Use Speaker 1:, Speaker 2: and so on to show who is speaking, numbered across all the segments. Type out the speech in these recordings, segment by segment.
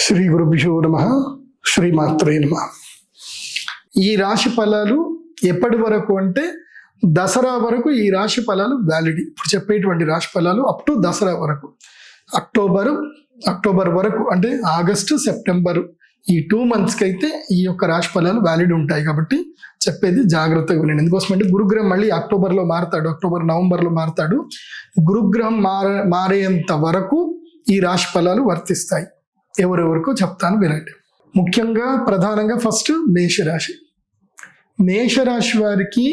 Speaker 1: శ్రీ గురుభ్యో నమః. శ్రీమాత్రే నమః. ఈ రాశి ఫలాలు ఎప్పటి వరకు అంటే దసరా వరకు ఈ రాశి ఫలాలు వ్యాలిడ్. ఇప్పుడు చెప్పేటువంటి రాశి ఫలాలు అప్ టు దసరా వరకు, అక్టోబర్ వరకు, అంటే ఆగస్టు సెప్టెంబర్ ఈ 2 monthsకి అయితే ఈ యొక్క రాశి ఫలాలు వ్యాలిడ్ ఉంటాయి. కాబట్టి చెప్పేది జాగ్రత్తగా వినండి. ఎందుకోసమంటే గురుగ్రహం మళ్ళీ అక్టోబర్లో మారుతాడు, నవంబర్లో మారుతాడు. గురుగ్రహం మారేంత వరకు ఈ రాశి ఫలాలు వర్తిస్తాయి. ఎవరెవరికో చెప్తాను వినండి. ముఖ్యంగా ప్రధానంగా ఫస్ట్ మేషరాశి వారికి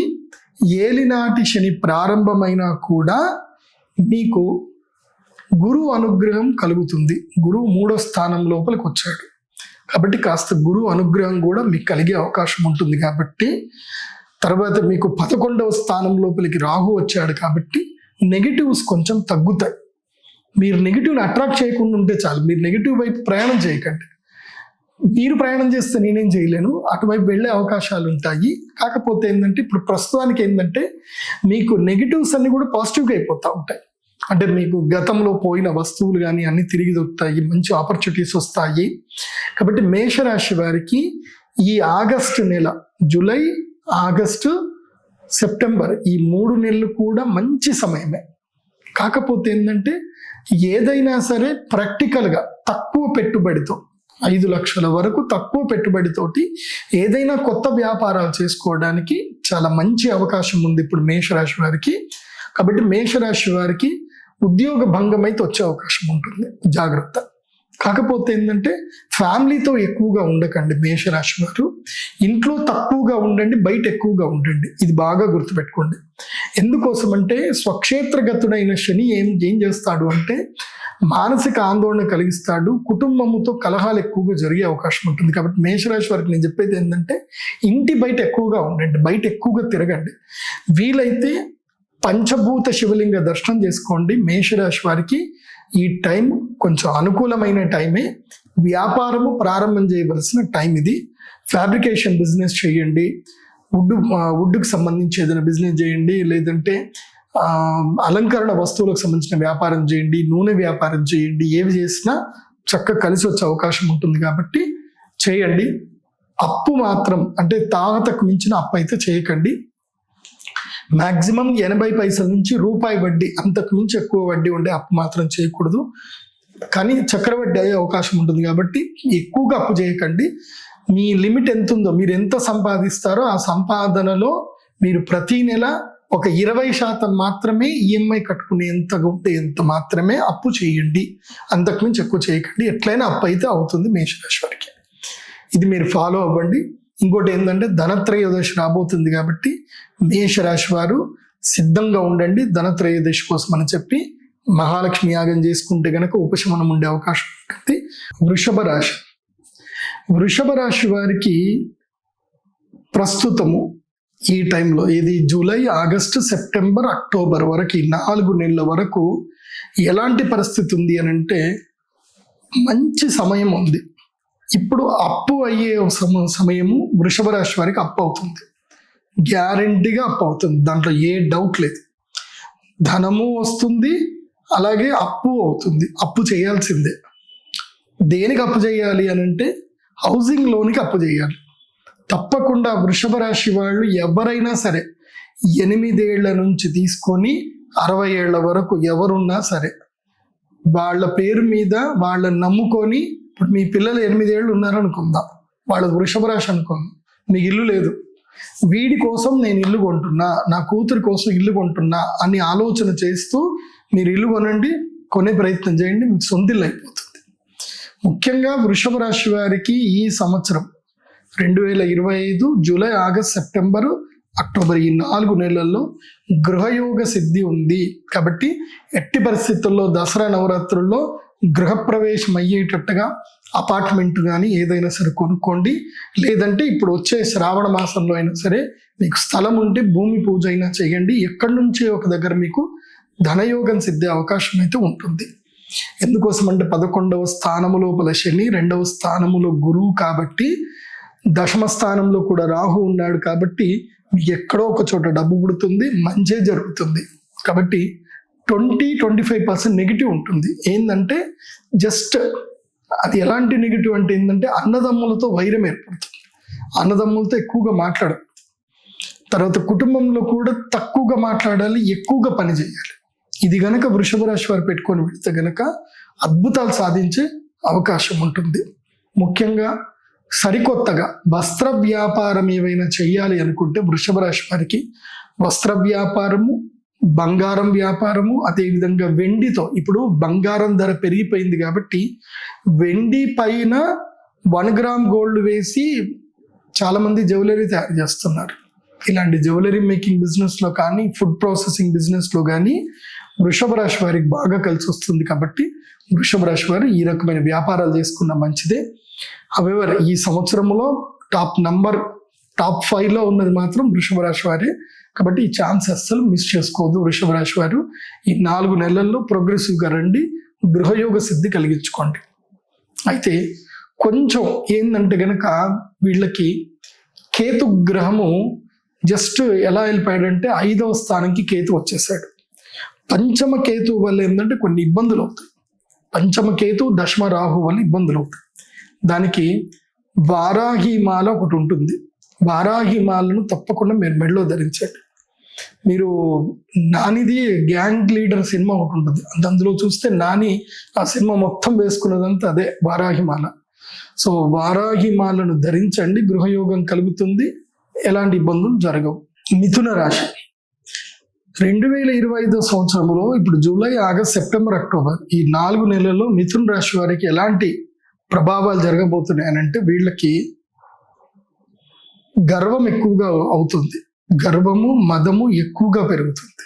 Speaker 1: ఏలినాటి శని ప్రారంభమైనా కూడా మీకు గురు అనుగ్రహం కలుగుతుంది. గురువు 3వ స్థానం లోపలికి వచ్చాడు కాబట్టి కాస్త గురు అనుగ్రహం కూడా మీకు కలిగే అవకాశం ఉంటుంది. కాబట్టి తర్వాత మీకు 11వ స్థానం లోపలికి రాహు వచ్చాడు కాబట్టి నెగిటివ్స్ కొంచెం తగ్గుతాయి. మీరు నెగిటివ్ని అట్రాక్ట్ చేయకుండా ఉంటే చాలు. మీరు నెగిటివ్ వైపు ప్రయాణం చేయకండి. మీరు ప్రయాణం చేస్తే నేనేం చేయలేను, అటువైపు వెళ్ళే అవకాశాలు ఉంటాయి. కాకపోతే ఏంటంటే ఇప్పుడు ప్రస్తుతానికి ఏంటంటే మీకు నెగిటివ్స్ అన్ని కూడా పాజిటివ్గా అయిపోతూ ఉంటాయి. అంటే మీకు గతంలో పోయిన వస్తువులు కానీ అన్ని తిరిగి దొరుకుతాయి, మంచి ఆపర్చునిటీస్ వస్తాయి. కాబట్టి మేషరాశి వారికి ఈ ఆగస్టు నెల, జూలై, ఆగస్టు, సెప్టెంబర్ ఈ 3 నెలలు కూడా మంచి సమయమే. కాకపోతే ఏంటంటే ఏదైనా సరే ప్రాక్టికల్గా తక్కువ పెట్టుబడితో 5 లక్షల వరకు తక్కువ పెట్టుబడితోటి ఏదైనా కొత్త వ్యాపారాలు చేసుకోవడానికి చాలా మంచి అవకాశం ఉంది ఇప్పుడు మేషరాశి వారికి. కాబట్టి మేషరాశి వారికి ఉద్యోగ భంగం అయితే వచ్చే అవకాశం ఉంటుంది, జాగ్రత్త. కాకపోతే ఏంటంటే ఫ్యామిలీతో ఎక్కువగా ఉండకండి మేషరాశి వారు. ఇంట్లో తక్కువగా ఉండండి, బయట ఎక్కువగా ఉండండి. ఇది బాగా గుర్తుపెట్టుకోండి. ఎందుకోసం అంటే స్వక్షేత్రగతుడైన శని ఏం చేస్తాడు అంటే మానసిక ఆందోళన కలిగిస్తాడు, కుటుంబముతో కలహాలు ఎక్కువగా జరిగే అవకాశం ఉంటుంది. కాబట్టి మేషరాశి వారికి నేను చెప్పేది ఏంటంటే ఇంటి బయట ఎక్కువగా ఉండండి, బయట ఎక్కువగా తిరగండి. వీలైతే పంచభూత శివలింగ దర్శనం చేసుకోండి. మేషరాశి వారికి ఈ టైం కొంచెం అనుకూలమైన టైమే. వ్యాపారము ప్రారంభం చేయవలసిన టైం ఇది. ఫ్యాబ్రికేషన్ బిజినెస్ చేయండి, వుడ్కి సంబంధించి ఏదైనా బిజినెస్ చేయండి, లేదంటే అలంకరణ వస్తువులకు సంబంధించిన వ్యాపారం చేయండి, నూనె వ్యాపారం చేయండి. ఏవి చేసినా చక్కగా కలిసి వచ్చే అవకాశం ఉంటుంది కాబట్టి చేయండి. అప్పు మాత్రం అంటే తాహతకు మించిన అప్పు అయితే చేయకండి. మాక్సిమం 80 పైసల నుంచి రూపాయి వడ్డీ, అంతకు మించి ఎక్కువ వడ్డీ ఉండే అప్పు మాత్రం చేయకూడదు. కానీ చక్రవడ్డీ అయ్యే అవకాశం ఉంటుంది కాబట్టి ఎక్కువగా అప్పు చేయకండి. మీ లిమిట్ ఎంత ఉందో, మీరు ఎంత సంపాదిస్తారో ఆ సంపాదనలో మీరు ప్రతి నెల ఒక 20% మాత్రమే ఈఎంఐ కట్టుకునేంత ఉంటే ఎంత మాత్రమే అప్పు చేయండి. అంతకుమించి ఎక్కువ చేయకండి. ఎట్లయినా అప్పు అయితే అవుతుంది మేషరాశి వారికి. ఇది మీరు ఫాలో అవ్వండి. ఇంకోటి ఏంటంటే ధనత్రయోదశి రాబోతుంది కాబట్టి మేషరాశి వారు సిద్ధంగా ఉండండి ధనత్రయోదశి కోసం అని చెప్పి. మహాలక్ష్మి యాగం చేసుకుంటే గనక ఉపశమనం ఉండే అవకాశం ఉంటుంది. వృషభ రాశి వారికి ప్రస్తుతము ఈ టైంలో ఇది జూలై, ఆగస్టు, సెప్టెంబర్, అక్టోబర్ వరకు ఈ 4 నెలల వరకు ఎలాంటి పరిస్థితి ఉంది అని అంటే మంచి సమయం ఉంది. ఇప్పుడు అప్పు అయ్యే సమయము వృషభ రాశి వారికి అప్పు అవుతుంది, గ్యారెంటీగా అప్పు అవుతుంది. దాంట్లో ఏ డౌట్ లేదు. ధనము వస్తుంది, అలాగే అప్పు అవుతుంది. అప్పు చేయాల్సిందే. దేనికి అప్పు చేయాలి అని అంటే హౌసింగ్ లోన్కి అప్పు చేయాలి తప్పకుండా. వృషభ రాశి వాళ్ళు ఎవరైనా సరే 8 ఏళ్ల నుంచి తీసుకొని 60 ఏళ్ల వరకు ఎవరున్నా సరే వాళ్ళ పేరు మీద వాళ్ళని నమ్ముకొని, ఇప్పుడు మీ పిల్లలు 8 ఏళ్ళు ఉన్నారనుకుందాం, వాళ్ళ వృషభ రాశి అనుకుందాం, మీకు ఇల్లు లేదు, వీడి కోసం నేను ఇల్లు కొంటున్నా, నా కూతురి కోసం ఇల్లు కొంటున్నా అని ఆలోచన చేస్తూ మీరు ఇల్లు కొనే ప్రయత్నం చేయండి. మీకు సొంత ఇల్లు అయిపోతుంది. ముఖ్యంగా వృషభ రాశి వారికి ఈ సంవత్సరం 2025 జూలై, ఆగస్ట్, సెప్టెంబర్, అక్టోబర్ ఈ 4 నెలల్లో గృహయోగ సిద్ధి ఉంది. కాబట్టి ఎట్టి పరిస్థితుల్లో దసరా నవరాత్రుల్లో గృహప్రవేశం అయ్యేటట్టుగా అపార్ట్మెంట్ కానీ ఏదైనా సరే కొనుక్కోండి. లేదంటే ఇప్పుడు వచ్చే శ్రావణ మాసంలో అయినా సరే మీకు స్థలం ఉంటే భూమి పూజ అయినా చేయండి. ఎక్కడి నుంచి ఒక దగ్గర మీకు ధనయోగం సిద్ధే అవకాశం అయితే ఉంటుంది. ఎందుకోసం అంటే 11వ స్థానము లోపల శని, 2వ స్థానములో గురువు కాబట్టి, 10వ స్థానంలో కూడా రాహు ఉన్నాడు కాబట్టి మీకు ఎక్కడో ఒక చోట డబ్బు పుడుతుంది, మంచే జరుగుతుంది. కాబట్టి 20-25% నెగిటివ్ ఉంటుంది. ఏంటంటే జస్ట్ అది ఎలాంటి నెగిటివ్ అంటే ఏంటంటే అన్నదమ్ములతో వైరం ఏర్పడుతుంది, అన్నదమ్ములతో ఎక్కువగా మాట్లాడాలి, తర్వాత కుటుంబంలో కూడా తక్కువగా మాట్లాడాలి, ఎక్కువగా పని చేయాలి. ఇది గనక వృషభ రాశి వారు పెట్టుకొని వెళితే గనక అద్భుతాలు సాధించే అవకాశం ఉంటుంది. ముఖ్యంగా సరికొత్తగా వస్త్ర వ్యాపారం ఏవైనా చేయాలి అనుకుంటే వృషభ రాశి వారికి వస్త్ర వ్యాపారము, బంగారం వ్యాపారము, అదేవిధంగా వెండితో, ఇప్పుడు బంగారం ధర పెరిగిపోయింది కాబట్టి వెండి పైన 1 గ్రామ్ గోల్డ్ వేసి చాలా మంది జ్యువెలరీ తయారు చేస్తున్నారు. ఇలాంటి జ్యువెలరీ మేకింగ్ బిజినెస్లో కానీ, ఫుడ్ ప్రాసెసింగ్ బిజినెస్లో కానీ వృషభ రాశి వారికి బాగా కలిసి వస్తుంది. కాబట్టి వృషభ రాశి వారు ఈ రకమైన వ్యాపారాలు చేసుకున్న మంచిదే. హవెవర్ ఈ సంవత్సరంలో టాప్ 5లో ఉన్నది మాత్రం వృషభ రాశి వారే. కాబట్టి ఈ ఛాన్స్ అస్సలు మిస్ చేసుకోవద్దు. వృషభ రాశి వారు ఈ 4 నెలల్లో ప్రోగ్రెసివ్గా రండి, గృహయోగ సిద్ధి కలిగించుకోండి. అయితే కొంచెం ఏంటంటే గనక వీళ్ళకి కేతు గ్రహము జస్ట్ ఎలా వెళ్ళిపోయాడంటే 5వ స్థానంకి కేతు వచ్చేసాడు. పంచమ కేతు వల్ల ఏంటంటే కొన్ని ఇబ్బందులు అవుతాయి. పంచమ కేతు, దశమ రాహు వల్ల ఇబ్బందులు అవుతాయి. దానికి వారాహి మాల ఒకటి ఉంటుంది. వారాహి మాలను తప్పకుండా మీరు మెడలో ధరించండి. మీరు నానిది గ్యాంగ్ లీడర్ సినిమా ఒకటి ఉంటుంది, అందులో చూస్తే నాని ఆ సినిమా మొత్తం వేసుకున్నదంతా అదే వారాహి మాల. సో వారాహి మాలను ధరించండి, గృహయోగం కలుగుతుంది, ఎలాంటి ఇబ్బందులు జరగవు. మిథున రాశి 2025 సంవత్సరంలో ఇప్పుడు జూలై, ఆగస్ట్, సెప్టెంబర్, అక్టోబర్ ఈ 4 నెలల్లో మిథున రాశి వారికి ఎలాంటి ప్రభావాలు జరగబోతున్నాయి అని అంటే వీళ్ళకి గర్వం ఎక్కువగా అవుతుంది, గర్వము మదము ఎక్కువగా పెరుగుతుంది.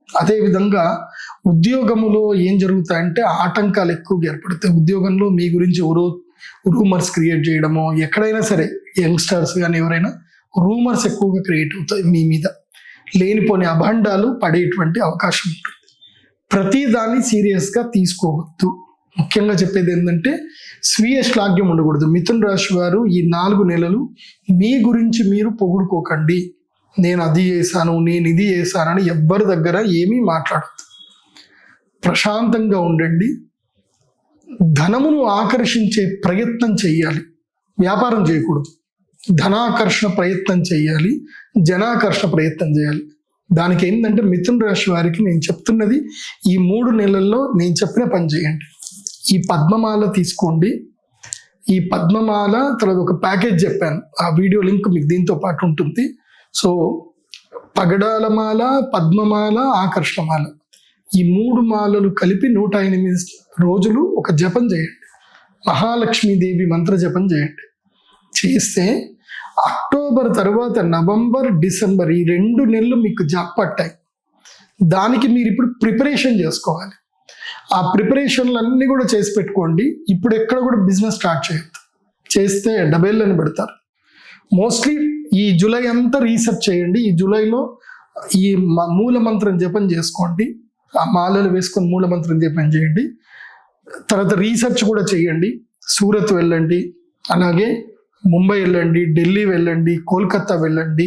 Speaker 1: అదేవిధంగా ఉద్యోగములో ఏం జరుగుతాయంటే ఆటంకాలు ఎక్కువగా ఏర్పడతాయి. ఉద్యోగంలో మీ గురించి రూమర్స్ క్రియేట్ చేయడము, ఎక్కడైనా సరే యంగ్స్టర్స్ కానీ ఎవరైనా రూమర్స్ ఎక్కువగా క్రియేట్ అవుతాయి, మీ మీద లేనిపోని అభండాలు పడేటువంటి అవకాశం ఉంటుంది. ప్రతి దాన్ని సీరియస్గా తీసుకోవద్దు. ముఖ్యంగా చెప్పేది ఏంటంటే స్వీయ శ్లాఘ్యం ఉండకూడదు. మిథున రాశి వారు ఈ 4 నెలలు మీ గురించి మీరు పొగుడుకోకండి. నేను అది చేశాను, నేను ఇది చేశానని ఎవ్వరి దగ్గర ఏమీ మాట్లాడద్దు. ప్రశాంతంగా ఉండండి. ధనమును ఆకర్షించే ప్రయత్నం చేయాలి, వ్యాపారం చేయకూడదు. ధనాకర్షణ ప్రయత్నం చేయాలి, జనాకర్షణ ప్రయత్నం చేయాలి. దానికి ఏంటంటే మిథున రాశి వారికి నేను చెప్తున్నది ఈ 3 నెలల్లో నేను చెప్పిన పని చేయండి. ఈ పద్మమాల తీసుకోండి. ఈ పద్మమాల తర్వాత ఒక ప్యాకేజ్ చెప్పాను, ఆ వీడియో లింక్ మీకు దీంతో పాటు ఉంటుంది. సో పగడాల మాల, పద్మమాల, ఆకర్షణమాల ఈ 3 మాలలు కలిపి 108 రోజులు ఒక జపం చేయండి. మహాలక్ష్మీదేవి మంత్ర జపం చేయండి. చేస్తే అక్టోబర్ తర్వాత నవంబర్, డిసెంబర్ ఈ 2 నెలలు మీకు జాబ్ పట్టాయి. దానికి మీరు ఇప్పుడు ప్రిపరేషన్ చేసుకోవాలి. ఆ ప్రిపరేషన్లు అన్నీ కూడా చేసి పెట్టుకోండి. ఇప్పుడు ఎక్కడ కూడా బిజినెస్ స్టార్ట్ చేయొద్దు, చేస్తే డబేళ్ళని పెడతారు. మోస్ట్లీ ఈ జూలై అంతా రీసెర్చ్ చేయండి. ఈ జూలైలో ఈ మూల మంత్రం జపం చేసుకోండి, ఆ మాలలు వేసుకొని మూల మంత్రం జపం చేయండి. తర్వాత రీసెర్చ్ కూడా చేయండి. సూరత్ వెళ్ళండి, అలాగే ముంబై వెళ్ళండి, ఢిల్లీ వెళ్ళండి, కోల్కతా వెళ్ళండి.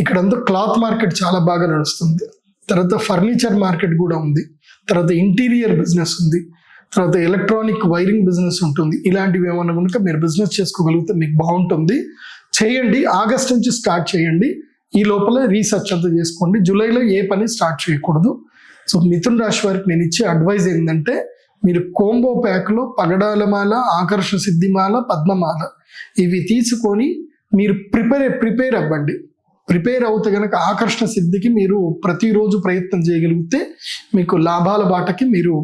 Speaker 1: ఇక్కడంతా క్లాత్ మార్కెట్ చాలా బాగా నడుస్తుంది. తర్వాత ఫర్నిచర్ మార్కెట్ కూడా ఉంది. తర్వాత ఇంటీరియర్ బిజినెస్ ఉంది. తర్వాత ఎలక్ట్రానిక్ వైరింగ్ బిజినెస్ ఉంటుంది. ఇలాంటివి ఏమన్నా కనుక మీరు బిజినెస్ చేసుకోగలిగితే మీకు బాగుంటుంది. చేయండి. ఆగస్ట్ నుంచి స్టార్ట్ చేయండి. ఈ లోపల రీసెర్చ్ అంతా చేసుకోండి. జూలైలో ఏ పని స్టార్ట్ చేయకూడదు. సో మిథున రాశి వారికి నేను ఇచ్చే అడ్వైజ్ ఏంటంటే మీరు కోంబో ప్యాక్లో పగడాలమాల, ఆకర్షణ సిద్ధిమాల, పద్మమాల ఇవి తీసుకొని మీరు ప్రిపేర్ అవ్వండి. ప్రిపేర్ అవుతే కనుక ఆకర్షణ సిద్ధికి మీరు ప్రతిరోజు ప్రయత్నం చేయగలిగితే మీకు లాభాల బాటకి మీరు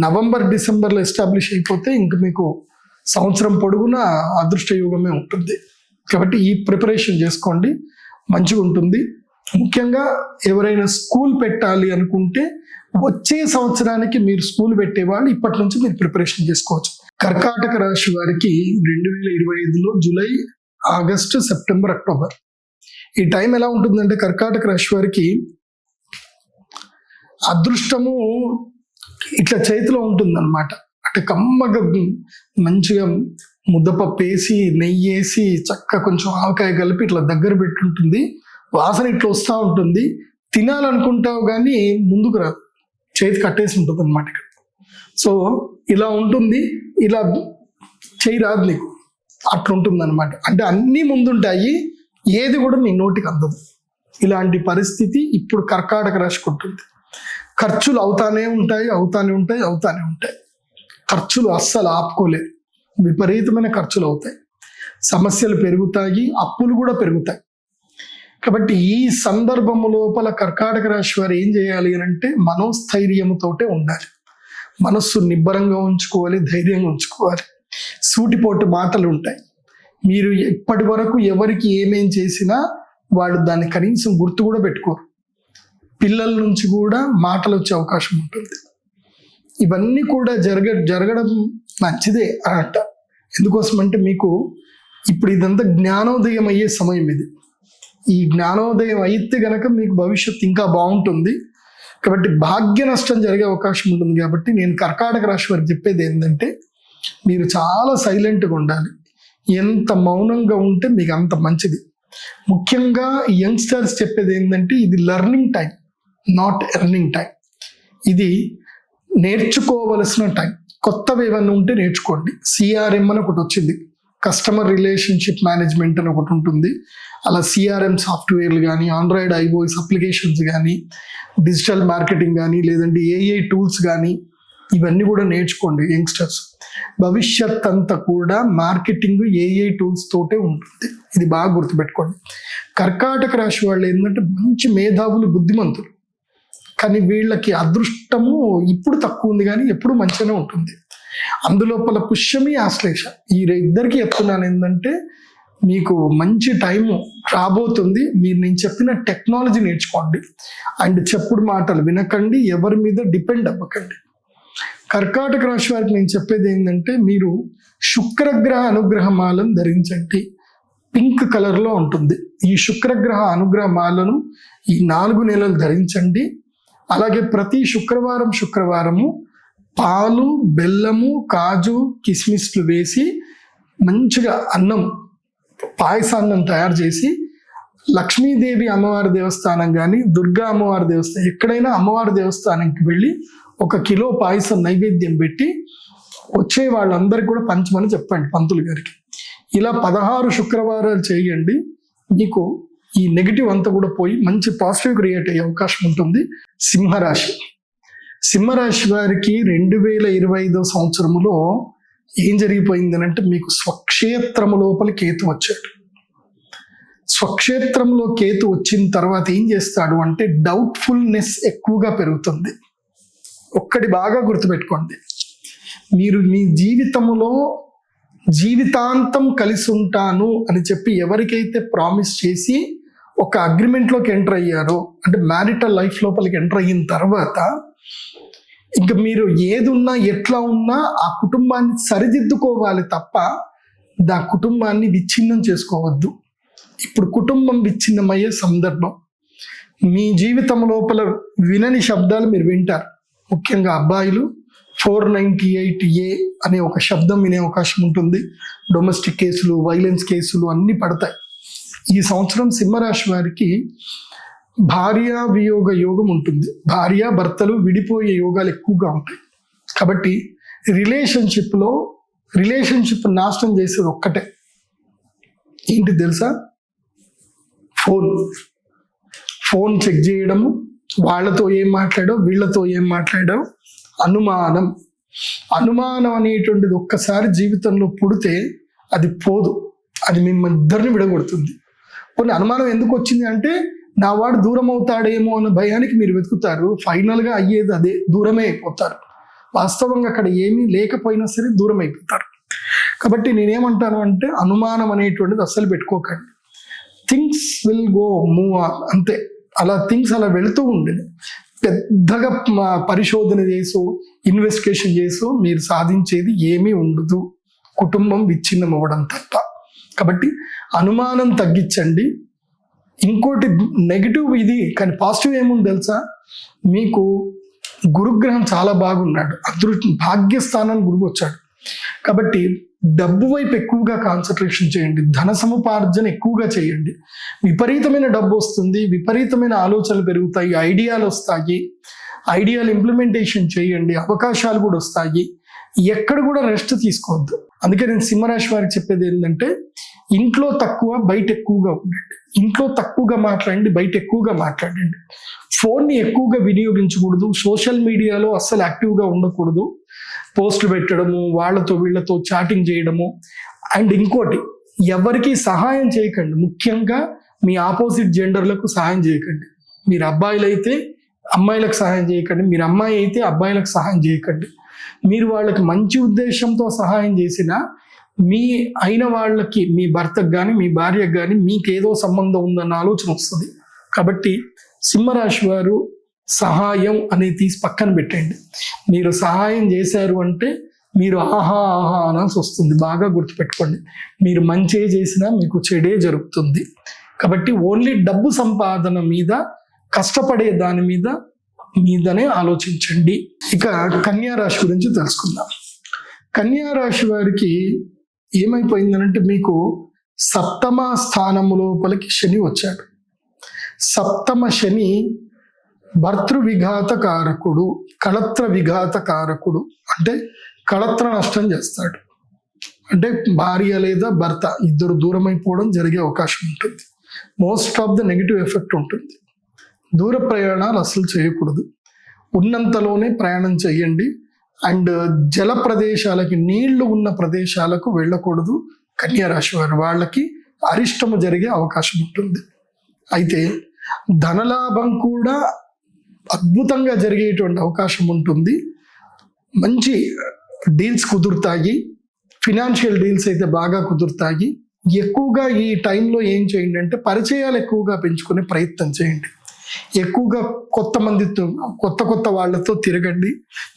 Speaker 1: నవంబర్, డిసెంబర్లో ఎస్టాబ్లిష్ అయిపోతే ఇంక మీకు సంవత్సరం పొడుగునా అదృష్ట యోగమే ఉంటుంది. కాబట్టి ఈ ప్రిపరేషన్ చేసుకోండి, మంచిగా ఉంటుంది. ముఖ్యంగా ఎవరైనా స్కూల్ పెట్టాలి అనుకుంటే వచ్చే సంవత్సరానికి మీరు స్కూల్ పెట్టేవాళ్ళు ఇప్పటి నుంచి మీరు ప్రిపరేషన్ చేసుకోవచ్చు. కర్కాటక రాశి వారికి 2025లో జూలై, ఆగస్టు, సెప్టెంబర్, అక్టోబర్ ఈ టైం ఎలా ఉంటుందంటే కర్కాటక రాశి వారికి అదృష్టము ఇట్లా చేతిలో ఉంటుందన్నమాట. అంటే కమ్మగా మంచిగా ముద్దపప్పు వేసి, నెయ్యి వేసి, చక్కగా కొంచెం ఆవకాయ కలిపి ఇట్లా దగ్గర పెట్టుంటుంది. వాసన ఇట్లా వస్తూ ఉంటుంది. తినాలనుకుంటావు కానీ ముందుకు రాదు, చేతి కట్టేసి ఉంటుంది అనమాట ఇక్కడ. సో ఇలా ఉంటుంది, ఇలా చేయరాదు నీకు, అట్లుంటుంది అనమాట. అంటే అన్నీ ముందుంటాయి, ఏది కూడా నీ నోటికి అందదు. ఇలాంటి పరిస్థితి ఇప్పుడు కర్కాటక రాశికి ఉంటుంది. ఖర్చులు అవుతానే ఉంటాయి. ఖర్చులు అస్సలు ఆపుకోలేరు, విపరీతమైన ఖర్చులు అవుతాయి, సమస్యలు పెరుగుతాయి, అప్పులు కూడా పెరుగుతాయి. కాబట్టి ఈ సందర్భము లోపల కర్కాటక రాశి వారు ఏం చేయాలి అంటే మనోస్థైర్యముతోటే ఉండాలి. మనస్సు నిబ్బరంగా ఉంచుకోవాలి, ధైర్యంగా ఉంచుకోవాలి. సూటిపోటు మాటలు ఉంటాయి. మీరు ఇప్పటి వరకు ఎవరికి ఏమేం చేసినా వాళ్ళు దాన్ని కనీసం గుర్తు కూడా పెట్టుకోరు. పిల్లల నుంచి కూడా మాటలు వచ్చే అవకాశం ఉంటుంది. ఇవన్నీ కూడా జరగడం మంచిదే అని అంటారు. ఎందుకోసం అంటే మీకు ఇప్పుడు ఇదంతా జ్ఞానోదయం అయ్యే సమయం ఇది. ఈ జ్ఞానోదయం అయితే గనక మీకు భవిష్యత్తు ఇంకా బాగుంటుంది. కాబట్టి భాగ్య నష్టం జరిగే అవకాశం ఉంటుంది. కాబట్టి నేను కర్కాటక రాశి వారికి చెప్పేది ఏంటంటే మీరు చాలా సైలెంట్గా ఉండాలి. ఎంత మౌనంగా ఉంటే మీకు అంత మంచిది. ముఖ్యంగా యంగ్స్టర్స్ చెప్పేది ఏంటంటే ఇది learning time, not earning time. ఇది నేర్చుకోవలసిన టైం. కొత్తవి ఏమన్నా ఉంటే నేర్చుకోండి. సిఆర్ఎం అని ఒకటి వచ్చింది, కస్టమర్ రిలేషన్షిప్ మేనేజ్మెంట్ అని ఒకటి ఉంటుంది. అలా సిఆర్ఎం సాఫ్ట్వేర్లు కానీ, ఆండ్రాయిడ్ ఐఓఎస్ అప్లికేషన్స్ కానీ, డిజిటల్ మార్కెటింగ్ కానీ, లేదంటే ఏఐ టూల్స్ కానీ, ఇవన్నీ కూడా నేర్చుకోండి యంగ్స్టర్స్. భవిష్యత్ అంతా కూడా మార్కెటింగ్ ఏఐ టూల్స్ తోటే ఉంటుంది. ఇది బాగా గుర్తుపెట్టుకోండి. కర్కాటక రాశి వాళ్ళు ఏంటంటే మంచి మేధావులు, బుద్ధిమంతులు. కానీ వీళ్ళకి అదృష్టము ఇప్పుడు తక్కువ ఉంది, కానీ ఎప్పుడు మంచిగానే ఉంటుంది. అందులోపల పుష్యమి, ఆశ్లేష, ఈ ఇద్దరికి చెప్తున్నాను ఏంటంటే మీకు మంచి టైము రాబోతుంది. మీరు నేను చెప్పిన టెక్నాలజీ నేర్చుకోండి. అండ్ చెప్పుడు మాటలు వినకండి, ఎవరి మీద డిపెండ్ అవ్వకండి. కర్కాటక రాశి వారికి నేను చెప్పేది ఏంటంటే మీరు శుక్రగ్రహ అనుగ్రహ మాలను ధరించండి. పింక్ కలర్లో ఉంటుంది. ఈ శుక్రగ్రహ అనుగ్రహ మాలను ఈ 4 నెలలు ధరించండి. అలాగే ప్రతి శుక్రవారము పాలు, బెల్లము, కాజు, కిస్మిస్లు వేసి మంచిగా అన్నం, పాయసాన్నం తయారు చేసి లక్ష్మీదేవి అమ్మవారి దేవస్థానం కానీ, దుర్గా అమ్మవారి దేవస్థానం, ఎక్కడైనా అమ్మవారి దేవస్థానానికి వెళ్ళి 1 కిలో పాయసం నైవేద్యం పెట్టి వచ్చే వాళ్ళందరికీ కూడా పంచమని చెప్పండి పంతులు గారికి. ఇలా 16 శుక్రవారాలు చేయండి. మీకు ఈ నెగిటివ్ అంతా కూడా పోయి మంచి పాజిటివ్ క్రియేట్ అయ్యే అవకాశం ఉంటుంది. సింహరాశి వారికి 2025 సంవత్సరంలో ఏం జరిగిపోయింది అంటే మీకు స్వక్షేత్రము లోపల కేతు వచ్చాడు. స్వక్షేత్రంలో కేతు వచ్చిన తర్వాత ఏం చేస్తాడు అంటే డౌట్ఫుల్నెస్ ఎక్కువగా పెరుగుతుంది. ఒక్కటి బాగా గుర్తుపెట్టుకోండి, మీరు మీ జీవితంలో జీవితాంతం కలిసి ఉంటాను అని చెప్పి ఎవరికైతే ప్రామిస్ చేసి ఒక అగ్రిమెంట్లోకి ఎంటర్ అయ్యారో, అంటే మ్యారిటల్ లైఫ్ లోపలికి ఎంటర్ అయిన తర్వాత ఇంకా మీరు ఏదున్నా ఎట్లా ఉన్నా ఆ కుటుంబాన్ని సరిదిద్దుకోవాలి తప్ప ఆ కుటుంబాన్ని విచ్ఛిన్నం చేసుకోవద్దు. ఇప్పుడు కుటుంబం విచ్ఛిన్నమయ్యే సందర్భం. మీ జీవితం లోపల వినని శబ్దాలు మీరు వింటారు. ముఖ్యంగా అబ్బాయిలు 498A అనే ఒక శబ్దం వినే అవకాశం ఉంటుంది. డొమెస్టిక్ కేసులు, వైలెన్స్ కేసులు అన్నీ పడతాయి. ఈ సంవత్సరం సింహరాశి వారికి భార్య వియోగ యోగం ఉంటుంది. భార్య భర్తలు విడిపోయే యోగాలు ఎక్కువగా ఉంటాయి. కాబట్టి రిలేషన్షిప్ నాశనం చేసేది ఒక్కటే, ఏంటి తెలుసా? ఫోన్ చెక్ చేయడము, వాళ్ళతో ఏం మాట్లాడో వీళ్ళతో ఏం మాట్లాడో, అనుమానం అనేటువంటిది ఒక్కసారి జీవితంలో పుడితే అది పోదు. అది మిమ్మల్ని ఇద్దరిని విడగొడుతుంది. కొన్ని అనుమానం ఎందుకు వచ్చింది అంటే నా వాడు దూరం అవుతాడేమో అన్న భయానికి మీరు వెతుకుతారు. ఫైనల్గా అయ్యేది అదే, దూరమే అయిపోతారు. వాస్తవంగా అక్కడ ఏమీ లేకపోయినా సరే దూరం అయిపోతారు. కాబట్టి నేనేమంటాను అంటే అనుమానం అనేటువంటిది అస్సలు పెట్టుకోకండి. Things will go move on, అంతే. అలా థింగ్స్ అలా వెళుతూ ఉండేది. పెద్దగా పరిశోధన చేసో ఇన్వెస్టిగేషన్ చేసో మీరు సాధించేది ఏమీ ఉండదు, కుటుంబం విచ్ఛిన్నం అవ్వడం తప్ప. కాబట్టి అనుమానం తగ్గించండి. ఇంకోటి నెగిటివ్ ఇది, కానీ పాజిటివ్ ఏముంది తెలుసా? మీకు గురుగ్రహం చాలా బాగున్నాడు, భాగ్యస్థానానికి గురువు వచ్చాడు. కాబట్టి డబ్బు వైపు ఎక్కువగా కాన్సన్ట్రేషన్ చేయండి, ధన సముపార్జన ఎక్కువగా చేయండి. విపరీతమైన డబ్బు వస్తుంది, విపరీతమైన ఆలోచనలు పెరుగుతాయి, ఐడియాలు వస్తాయి. ఐడియాలు ఇంప్లిమెంటేషన్ చేయండి, అవకాశాలు కూడా వస్తాయి. ఎక్కడ కూడా రెస్ట్ తీసుకోవద్దు. అందుకే నేను సింహరాశి వారికి చెప్పేది ఏంటంటే, ఇంట్లో తక్కువ బయట ఎక్కువగా ఉండండి. ఇంట్లో తక్కువగా మాట్లాడండి, బయట ఎక్కువగా మాట్లాడండి. ఫోన్ని ఎక్కువగా వినియోగించకూడదు. సోషల్ మీడియాలో అస్సలు యాక్టివ్గా ఉండకూడదు. పోస్టులు పెట్టడము, వాళ్ళతో వీళ్ళతో చాటింగ్ చేయడము. అండ్ ఇంకోటి, ఎవరికి సహాయం చేయకండి. ముఖ్యంగా మీ ఆపోజిట్ జెండర్లకు సహాయం చేయకండి. మీరు అబ్బాయిలు అయితే అమ్మాయిలకు సహాయం చేయకండి, మీరు అమ్మాయి అయితే అబ్బాయిలకు సహాయం చేయకండి. మీరు వాళ్ళకి మంచి ఉద్దేశంతో సహాయం చేసినా మీ అయిన వాళ్ళకి, మీ భర్తకు కానీ మీ భార్యకు కానీ మీకేదో సంబంధం ఉందన్న ఆలోచన వస్తుంది. కాబట్టి సింహరాశి వారు సహాయం అనేది తీసి పక్కన పెట్టండి. మీరు సహాయం చేశారు అంటే మీరు ఆహా ఆహా అనాల్సి వస్తుంది. బాగా గుర్తుపెట్టుకోండి, మీరు మంచి చేసినా మీకు చెడే జరుగుతుంది. కాబట్టి ఓన్లీ డబ్బు సంపాదన మీద, కష్టపడే దాని మీదనే ఆలోచించండి. ఇక కన్యా రాశి గురించి తెలుసుకుందాం. కన్యా రాశి వారికి ఏమైపోయిందనంటే, మీకు సప్తమ స్థానము లోపలికి శని వచ్చాడు. సప్తమ శని భర్తృ విఘాత కారకుడు, కళత్ర విఘాత కారకుడు. అంటే కళత్ర నష్టం చేస్తాడు. అంటే భార్య లేదా భర్త ఇద్దరు దూరం అయిపోవడం జరిగే అవకాశం ఉంటుంది. Most of the negative effect ఉంటుంది. దూర ప్రయాణాలు అసలు చేయకూడదు. ఉన్నంతలోనే ప్రయాణం చేయండి. అండ్ జల ప్రదేశాలకి, నీళ్లు ఉన్న ప్రదేశాలకు వెళ్ళకూడదు. కన్యా రాశి వారు, వాళ్ళకి అరిష్టము జరిగే అవకాశం ఉంటుంది. అయితే ధనలాభం కూడా అద్భుతంగా జరిగేటువంటి అవకాశం ఉంటుంది. మంచి డీల్స్ కుదురుతాయి. ఫినాన్షియల్ డీల్స్ అయితే బాగా కుదురుతాయి. ఎక్కువగా ఈ టైంలో ఏం చేయండి అంటే, పరిచయాలు ఎక్కువగా పెంచుకునే ప్రయత్నం చేయండి. ఎక్కువగా కొత్త వాళ్ళతో తిరగండి.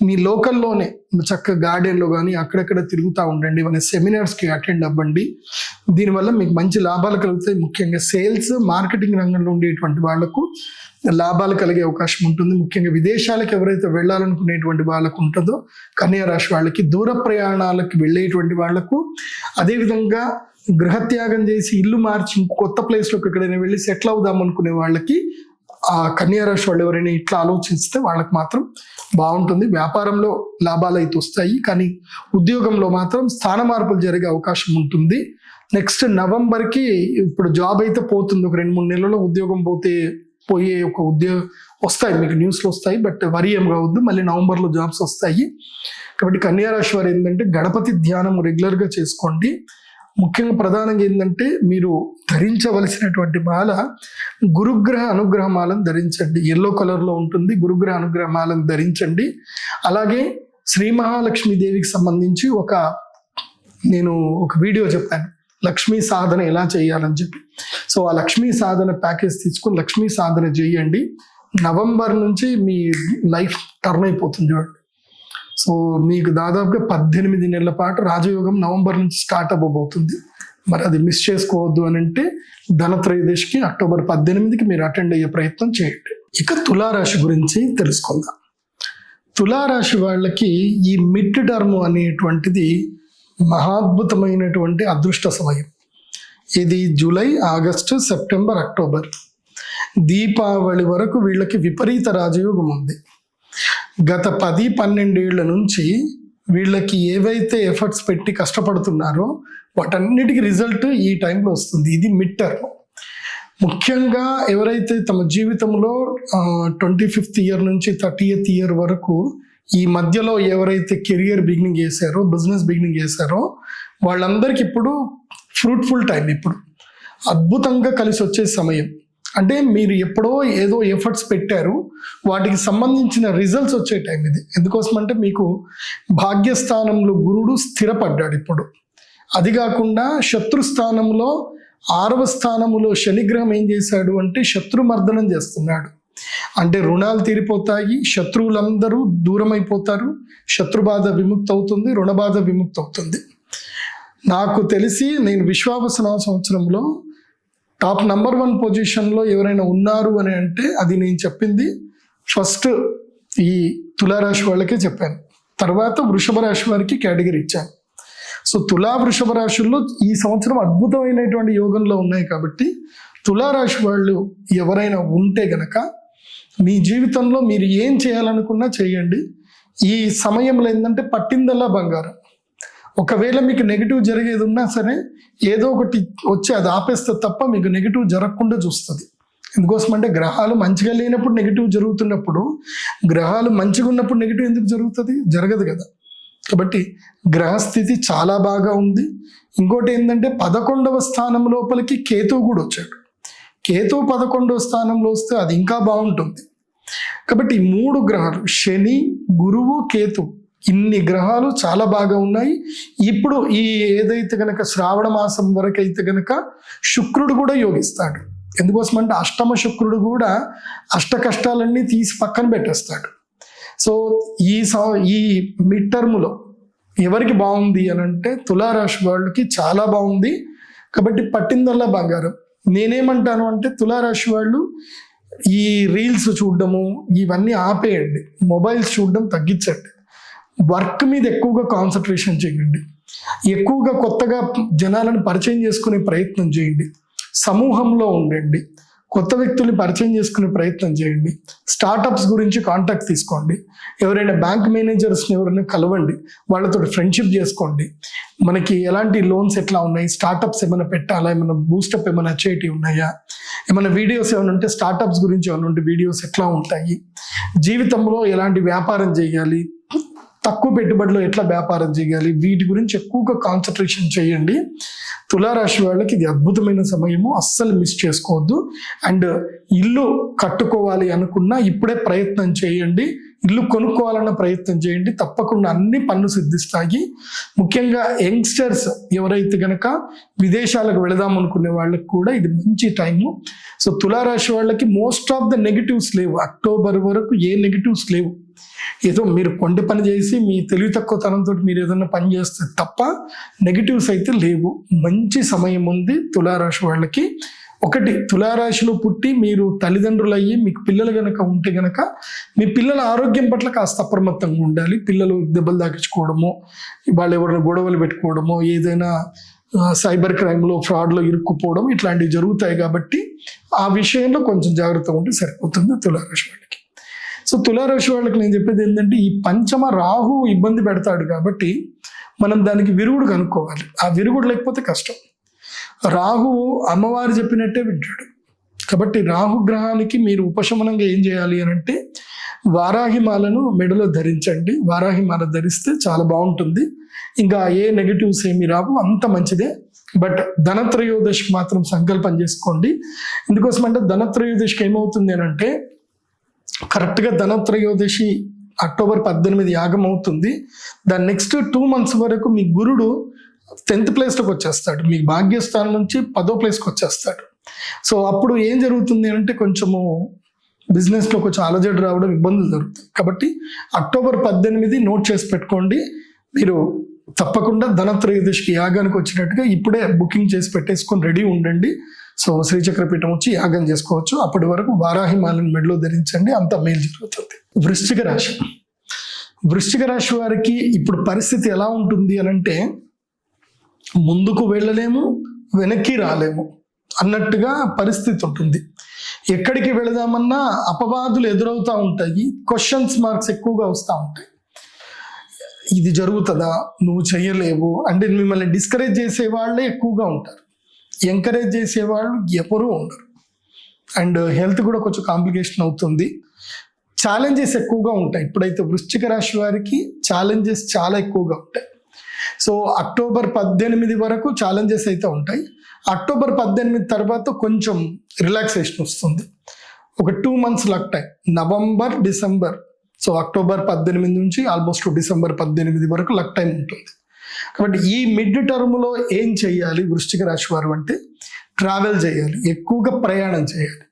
Speaker 1: మీ లోకల్లోనే చక్కగా గార్డెన్లో కానీ అక్కడక్కడ తిరుగుతూ ఉండండి. మన సెమినార్స్కి అటెండ్ అవ్వండి. దీనివల్ల మీకు మంచి లాభాలు కలుగుతాయి. ముఖ్యంగా సేల్స్, మార్కెటింగ్ రంగంలో ఉండేటువంటి వాళ్లకు లాభాలు కలిగే అవకాశం ఉంటుంది. ముఖ్యంగా విదేశాలకు ఎవరైతే వెళ్ళాలనుకునేటువంటి వాళ్ళకు ఉంటుందో కన్యా రాశి వాళ్ళకి, దూర ప్రయాణాలకు వెళ్ళేటువంటి వాళ్లకు, అదేవిధంగా గృహత్యాగం చేసి ఇల్లు మార్చి కొత్త ప్లేస్లోకి ఎక్కడైనా వెళ్ళి సెటిల్ అవుదాం అనుకునే వాళ్ళకి, ఆ కన్యా రాశి వాళ్ళు ఎవరైనా ఇట్లా ఆలోచిస్తే వాళ్ళకి మాత్రం బాగుంటుంది. వ్యాపారంలో లాభాలు అయితే వస్తాయి, కానీ ఉద్యోగంలో మాత్రం స్థాన మార్పులు జరిగే అవకాశం ఉంటుంది. నెక్స్ట్ నవంబర్కి ఇప్పుడు జాబ్ అయితే పోతుంది. ఒక 2-3 నెలల్లో ఉద్యోగం పోయే ఒక ఉద్యోగం వస్తాయి, మీకు న్యూస్లో వస్తాయి. బట్ వరి ఏం కావద్దు, మళ్ళీ నవంబర్లో జాబ్స్ వస్తాయి. కాబట్టి కన్యా రాశి వారు ఏంటంటే, గణపతి ధ్యానం రెగ్యులర్గా చేసుకోండి. ముఖ్యంగా ప్రధానంగా ఏంటంటే, మీరు ధరించవలసినటువంటి మాల గురుగ్రహ అనుగ్రహ మాలను ధరించండి. ఎల్లో కలర్లో ఉంటుంది. గురుగ్రహ అనుగ్రహ మాలను ధరించండి. అలాగే శ్రీ మహాలక్ష్మీదేవికి సంబంధించి నేను ఒక వీడియో చెప్పాను, లక్ష్మీ సాధన ఎలా చేయాలని చెప్పి. సో ఆ లక్ష్మీ సాధన ప్యాకేజ్ తీసుకుని లక్ష్మీ సాధన చేయండి. నవంబర్ నుంచి మీ లైఫ్ టర్న్ అయిపోతుంది చూడండి. సో మీకు దాదాపుగా 18 నెలల పాటు రాజయోగం నవంబర్ నుంచి స్టార్ట్ అవ్వబోతుంది. మరి అది మిస్ చేసుకోవద్దు అని అంటే, ధనత్రయోదశికి అక్టోబర్ 18కి మీరు అటెండ్ అయ్యే ప్రయత్నం చేయండి. ఇక తులారాశి గురించి తెలుసుకుందాం. తులారాశి వాళ్ళకి ఈ మిడ్ టర్మ్ అనేటువంటిది మహాద్భుతమైనటువంటి అదృష్ట సమయం. ఇది July, August, September, October, Deepavali వరకు వీళ్ళకి విపరీత రాజయోగం ఉంది. గత 10-12 ఏళ్ల నుంచి వీళ్ళకి ఏవైతే ఎఫర్ట్స్ పెట్టి కష్టపడుతున్నారో వాటన్నిటికీ రిజల్ట్ ఈ టైంలో వస్తుంది. ఇది మిడ్ టర్మ్. ముఖ్యంగా ఎవరైతే తమ జీవితంలో 25th ఇయర్ నుంచి 30th ఇయర్ వరకు ఈ మధ్యలో ఎవరైతే కెరియర్ బిగినింగ్ చేశారో, బిజినెస్ బిగినింగ్ చేశారో, వాళ్ళందరికీ ఇప్పుడు ఫ్రూట్ఫుల్ టైం. ఇప్పుడు అద్భుతంగా కలిసి వచ్చే సమయం. అంటే మీరు ఎప్పుడో ఏదో ఎఫర్ట్స్ పెట్టారు, వాటికి సంబంధించిన రిజల్ట్స్ వచ్చే టైం ఇది. ఎందుకోసం అంటే, మీకు భాగ్యస్థానంలో గురుడు స్థిరపడ్డాడు ఇప్పుడు. అది కాకుండా శత్రుస్థానంలో 6వ స్థానంలో శనిగ్రహం ఏం చేశాడు అంటే, శత్రుమర్దనం చేస్తున్నాడు. అంటే రుణాలు తీరిపోతాయి, శత్రువులందరూ దూరం అయిపోతారు, శత్రుబాధ విముక్తి అవుతుంది, రుణబాధ విముక్తి అవుతుంది. నాకు తెలిసి నేను విశ్వావసన సంవత్సరంలో టాప్ నెంబర్ 1 పొజిషన్లో ఎవరైనా ఉన్నారు అని అంటే, అది నేను చెప్పింది ఫస్ట్ ఈ తులారాశి వాళ్ళకే చెప్పాను. తర్వాత వృషభ రాశి వారికి కేటగిరీ ఇచ్చాను. సో వృషభ రాశుల్లో ఈ సంవత్సరం అద్భుతమైనటువంటి యోగంలో ఉన్నాయి. కాబట్టి తులారాశి వాళ్ళు ఎవరైనా ఉంటే గనక మీ జీవితంలో మీరు ఏం చేయాలనుకున్నా చేయండి. ఈ సమయంలో ఏంటంటే పట్టిందల్లా బంగారం. ఒకవేళ మీకు నెగిటివ్ జరిగేది ఉన్నా సరే ఏదో ఒకటి వచ్చి అది ఆపేస్తే తప్ప మీకు నెగిటివ్ జరగకుండా చూస్తుంది. ఎందుకోసం అంటే గ్రహాలు మంచిగా లేనప్పుడు నెగిటివ్ జరుగుతున్నప్పుడు, గ్రహాలు మంచిగా ఉన్నప్పుడు నెగిటివ్ ఎందుకు జరుగుతుంది? జరగదు కదా. కాబట్టి గ్రహస్థితి చాలా బాగా ఉంది. ఇంకోటి ఏంటంటే 11వ స్థానం లోపలికి కేతువు కూడా వచ్చాడు. కేతువు 11వ స్థానంలో వస్తే అది ఇంకా బాగుంటుంది. కాబట్టి 3 గ్రహాలు శని, గురువు, కేతు, ఇన్ని గ్రహాలు చాలా బాగా ఉన్నాయి. ఇప్పుడు ఈ ఏదైతే గనక శ్రావణ మాసం వరకు అయితే గనక శుక్రుడు కూడా యోగిస్తాడు. ఎందుకోసం అంటే అష్టమ శుక్రుడు కూడా అష్ట కష్టాలన్నీ తీసి పక్కన పెట్టేస్తాడు. సో ఈ మిడ్ టర్మ్లో ఎవరికి బాగుంది అని అంటే తులారాశి వాళ్ళకి చాలా బాగుంది. కాబట్టి పట్టిందల్లా బంగారం. నేనేమంటాను అంటే తులారాశి వాళ్ళు ఈ రీల్స్ చూడడము ఇవన్నీ ఆపేయండి, మొబైల్స్ చూడడం తగ్గించండి, వర్క్ మీద ఎక్కువగా కాన్సన్ట్రేషన్ చేయండి, ఎక్కువగా కొత్తగా జనాలను పరిచయం చేసుకునే ప్రయత్నం చేయండి, సమూహంలో ఉండండి, కొత్త వ్యక్తుల్ని పరిచయం చేసుకునే ప్రయత్నం చేయండి, స్టార్టప్స్ గురించి కాంటాక్ట్ తీసుకోండి, ఎవరైనా బ్యాంక్ మేనేజర్స్ని ఎవరైనా కలవండి, వాళ్ళతో ఫ్రెండ్షిప్ చేసుకోండి. మనకి ఎలాంటి లోన్స్ ఎట్లా ఉన్నాయి, స్టార్టప్స్ ఏమైనా పెట్టాలా, ఏమైనా బూస్టప్ ఏమైనా చేయటి ఉన్నాయా, ఏమైనా వీడియోస్ ఏమైనా ఉంటే స్టార్టప్స్ గురించి ఏమైనా ఉంటే వీడియోస్ ఎట్లా ఉంటాయి, జీవితంలో ఎలాంటి వ్యాపారం చేయాలి, తక్కువ పెట్టుబడిలో ఎట్లా వ్యాపారం చేయాలి, వీటి గురించి ఎక్కువగా కాన్సన్ట్రేషన్ చేయండి. తులారాశి వాళ్ళకి ఇది అద్భుతమైన సమయము, అస్సలు మిస్ చేసుకోవద్దు. అండ్ ఇల్లు కట్టుకోవాలి అనుకున్నా ఇప్పుడే ప్రయత్నం చేయండి, ఇల్లు కొనుక్కోవాలన్న ప్రయత్నం చేయండి, తప్పకుండా అన్ని పనులు సిద్ధిస్తాయి. ముఖ్యంగా యంగ్స్టర్స్ ఎవరైతే గనక విదేశాలకు వెళదాం అనుకునే వాళ్ళకి కూడా ఇది మంచి టైము. సో తులారాశి వాళ్ళకి మోస్ట్ ఆఫ్ ద నెగిటివ్స్ లేవు, అక్టోబర్ వరకు ఏ నెగిటివ్స్ లేవు. ఏదో మీరు కొండ పని చేసి మీ తెలివి తక్కువతనంతో మీరు ఏదైనా పని చేస్తే తప్ప నెగిటివ్స్ అయితే లేవు. మంచి సమయం ఉంది తులారాశి వాళ్ళకి. ఒకటి, తులారాశిలో పుట్టి మీరు తల్లిదండ్రులు అయ్యి మీకు పిల్లలు గనక ఉంటే గనక మీ పిల్లల ఆరోగ్యం పట్ల కాస్త అప్రమత్తంగా ఉండాలి. పిల్లలు దెబ్బలు తాకించుకోవడము, వాళ్ళు ఎవరైనా గొడవలు పెట్టుకోవడము, ఏదైనా సైబర్ క్రైమ్లో ఫ్రాడ్లో ఇరుక్కుపోవడం ఇట్లాంటివి జరుగుతాయి. కాబట్టి ఆ విషయంలో కొంచెం జాగ్రత్తగా ఉంటే సరిపోతుంది తులారాశి వాళ్ళకి. సో తులారాశి వాళ్ళకి నేను చెప్పేది ఏంటంటే ఈ పంచమ రాహు ఇబ్బంది పెడతాడు కాబట్టి మనం దానికి విరుగుడు కనుక్కోవాలి. ఆ విరుగుడు లేకపోతే కష్టం. రాహు అమ్మవారు చెప్పినట్టే వింటాడు. కాబట్టి రాహు గ్రహానికి మీరు ఉపశమనంగా ఏం చేయాలి అని అంటే వారాహిమాలను మెడలో ధరించండి. వారాహిమాల ధరిస్తే చాలా బాగుంటుంది. ఇంకా ఏ నెగిటివ్స్ ఏమి రావు, అంత మంచిదే. బట్ ధనత్రయోదశికి మాత్రం సంకల్పం చేసుకోండి. ఎందుకోసం అంటే ధనత్రయోదశికి ఏమవుతుంది అని అంటే కరెక్ట్గా ధనత్రయోదశి అక్టోబర్ 18 యాగం అవుతుంది. దాని నెక్స్ట్ 2 months వరకు మీ గురుడు 10th ప్లేస్లోకి వచ్చేస్తాడు, మీ భాగ్యస్థానం నుంచి 10వ ప్లేస్కి వచ్చేస్తాడు. సో అప్పుడు ఏం జరుగుతుంది అంటే కొంచెము బిజినెస్లో కొంచెం అలజడి రావడం, ఇబ్బందులు జరుగుతాయి. కాబట్టి అక్టోబర్ 18 నోట్ చేసి పెట్టుకోండి. మీరు తప్పకుండా ధనత్రయోదశికి యాగానికి వచ్చినట్టుగా ఇప్పుడే బుకింగ్ చేసి పెట్టేసుకొని రెడీ ఉండండి. సో శ్రీచక్రపీఠం వచ్చి యాగం చేసుకోవచ్చు. అప్పటి వరకు వారాహిమాలను మెడలో ధరించండి, అంత మేలు జరుగుతుంది. వృశ్చిక రాశి. వృశ్చిక రాశి వారికి ఇప్పుడు పరిస్థితి ఎలా ఉంటుంది అని అంటే ముందుకు వెళ్ళలేము, వెనక్కి రాలేము అన్నట్టుగా పరిస్థితి ఉంటుంది. ఎక్కడికి వెళదామన్నా అపవాదులు ఎదురవుతూ ఉంటాయి, క్వశ్చన్స్ మార్క్స్ ఎక్కువగా వస్తూ ఉంటాయి. ఇది జరుగుతుందా, నువ్వు చేయలేవు అంటే మిమ్మల్ని డిస్కరేజ్ చేసే వాళ్ళే ఎక్కువగా ఉంటారు, ఎంకరేజ్ చేసేవాళ్ళు ఎవరూ ఉండరు. అండ్ హెల్త్ కూడా కొంచెం కాంప్లికేషన్ అవుతుంది. ఛాలెంజెస్ ఎక్కువగా ఉంటాయి. ఇప్పుడైతే వృశ్చిక రాశి వారికి ఛాలెంజెస్ చాలా ఎక్కువగా ఉంటాయి. సో అక్టోబర్ 18 వరకు ఛాలెంజెస్ అయితే ఉంటాయి. అక్టోబర్ 18 తర్వాత కొంచెం రిలాక్సేషన్ వస్తుంది. ఒక 2 months luck time, November, December. So October 18 నుంచి ఆల్మోస్ట్ డిసెంబర్ 18 వరకు లక్ టైం ఉంటుంది. కాబట్టి ఈ మిడ్ టర్మ్లో ఏం చేయాలి వృశ్చిక రాశి వారు అంటే ట్రావెల్ చేయాలి, ఎక్కువగా ప్రయాణం చేయాలి.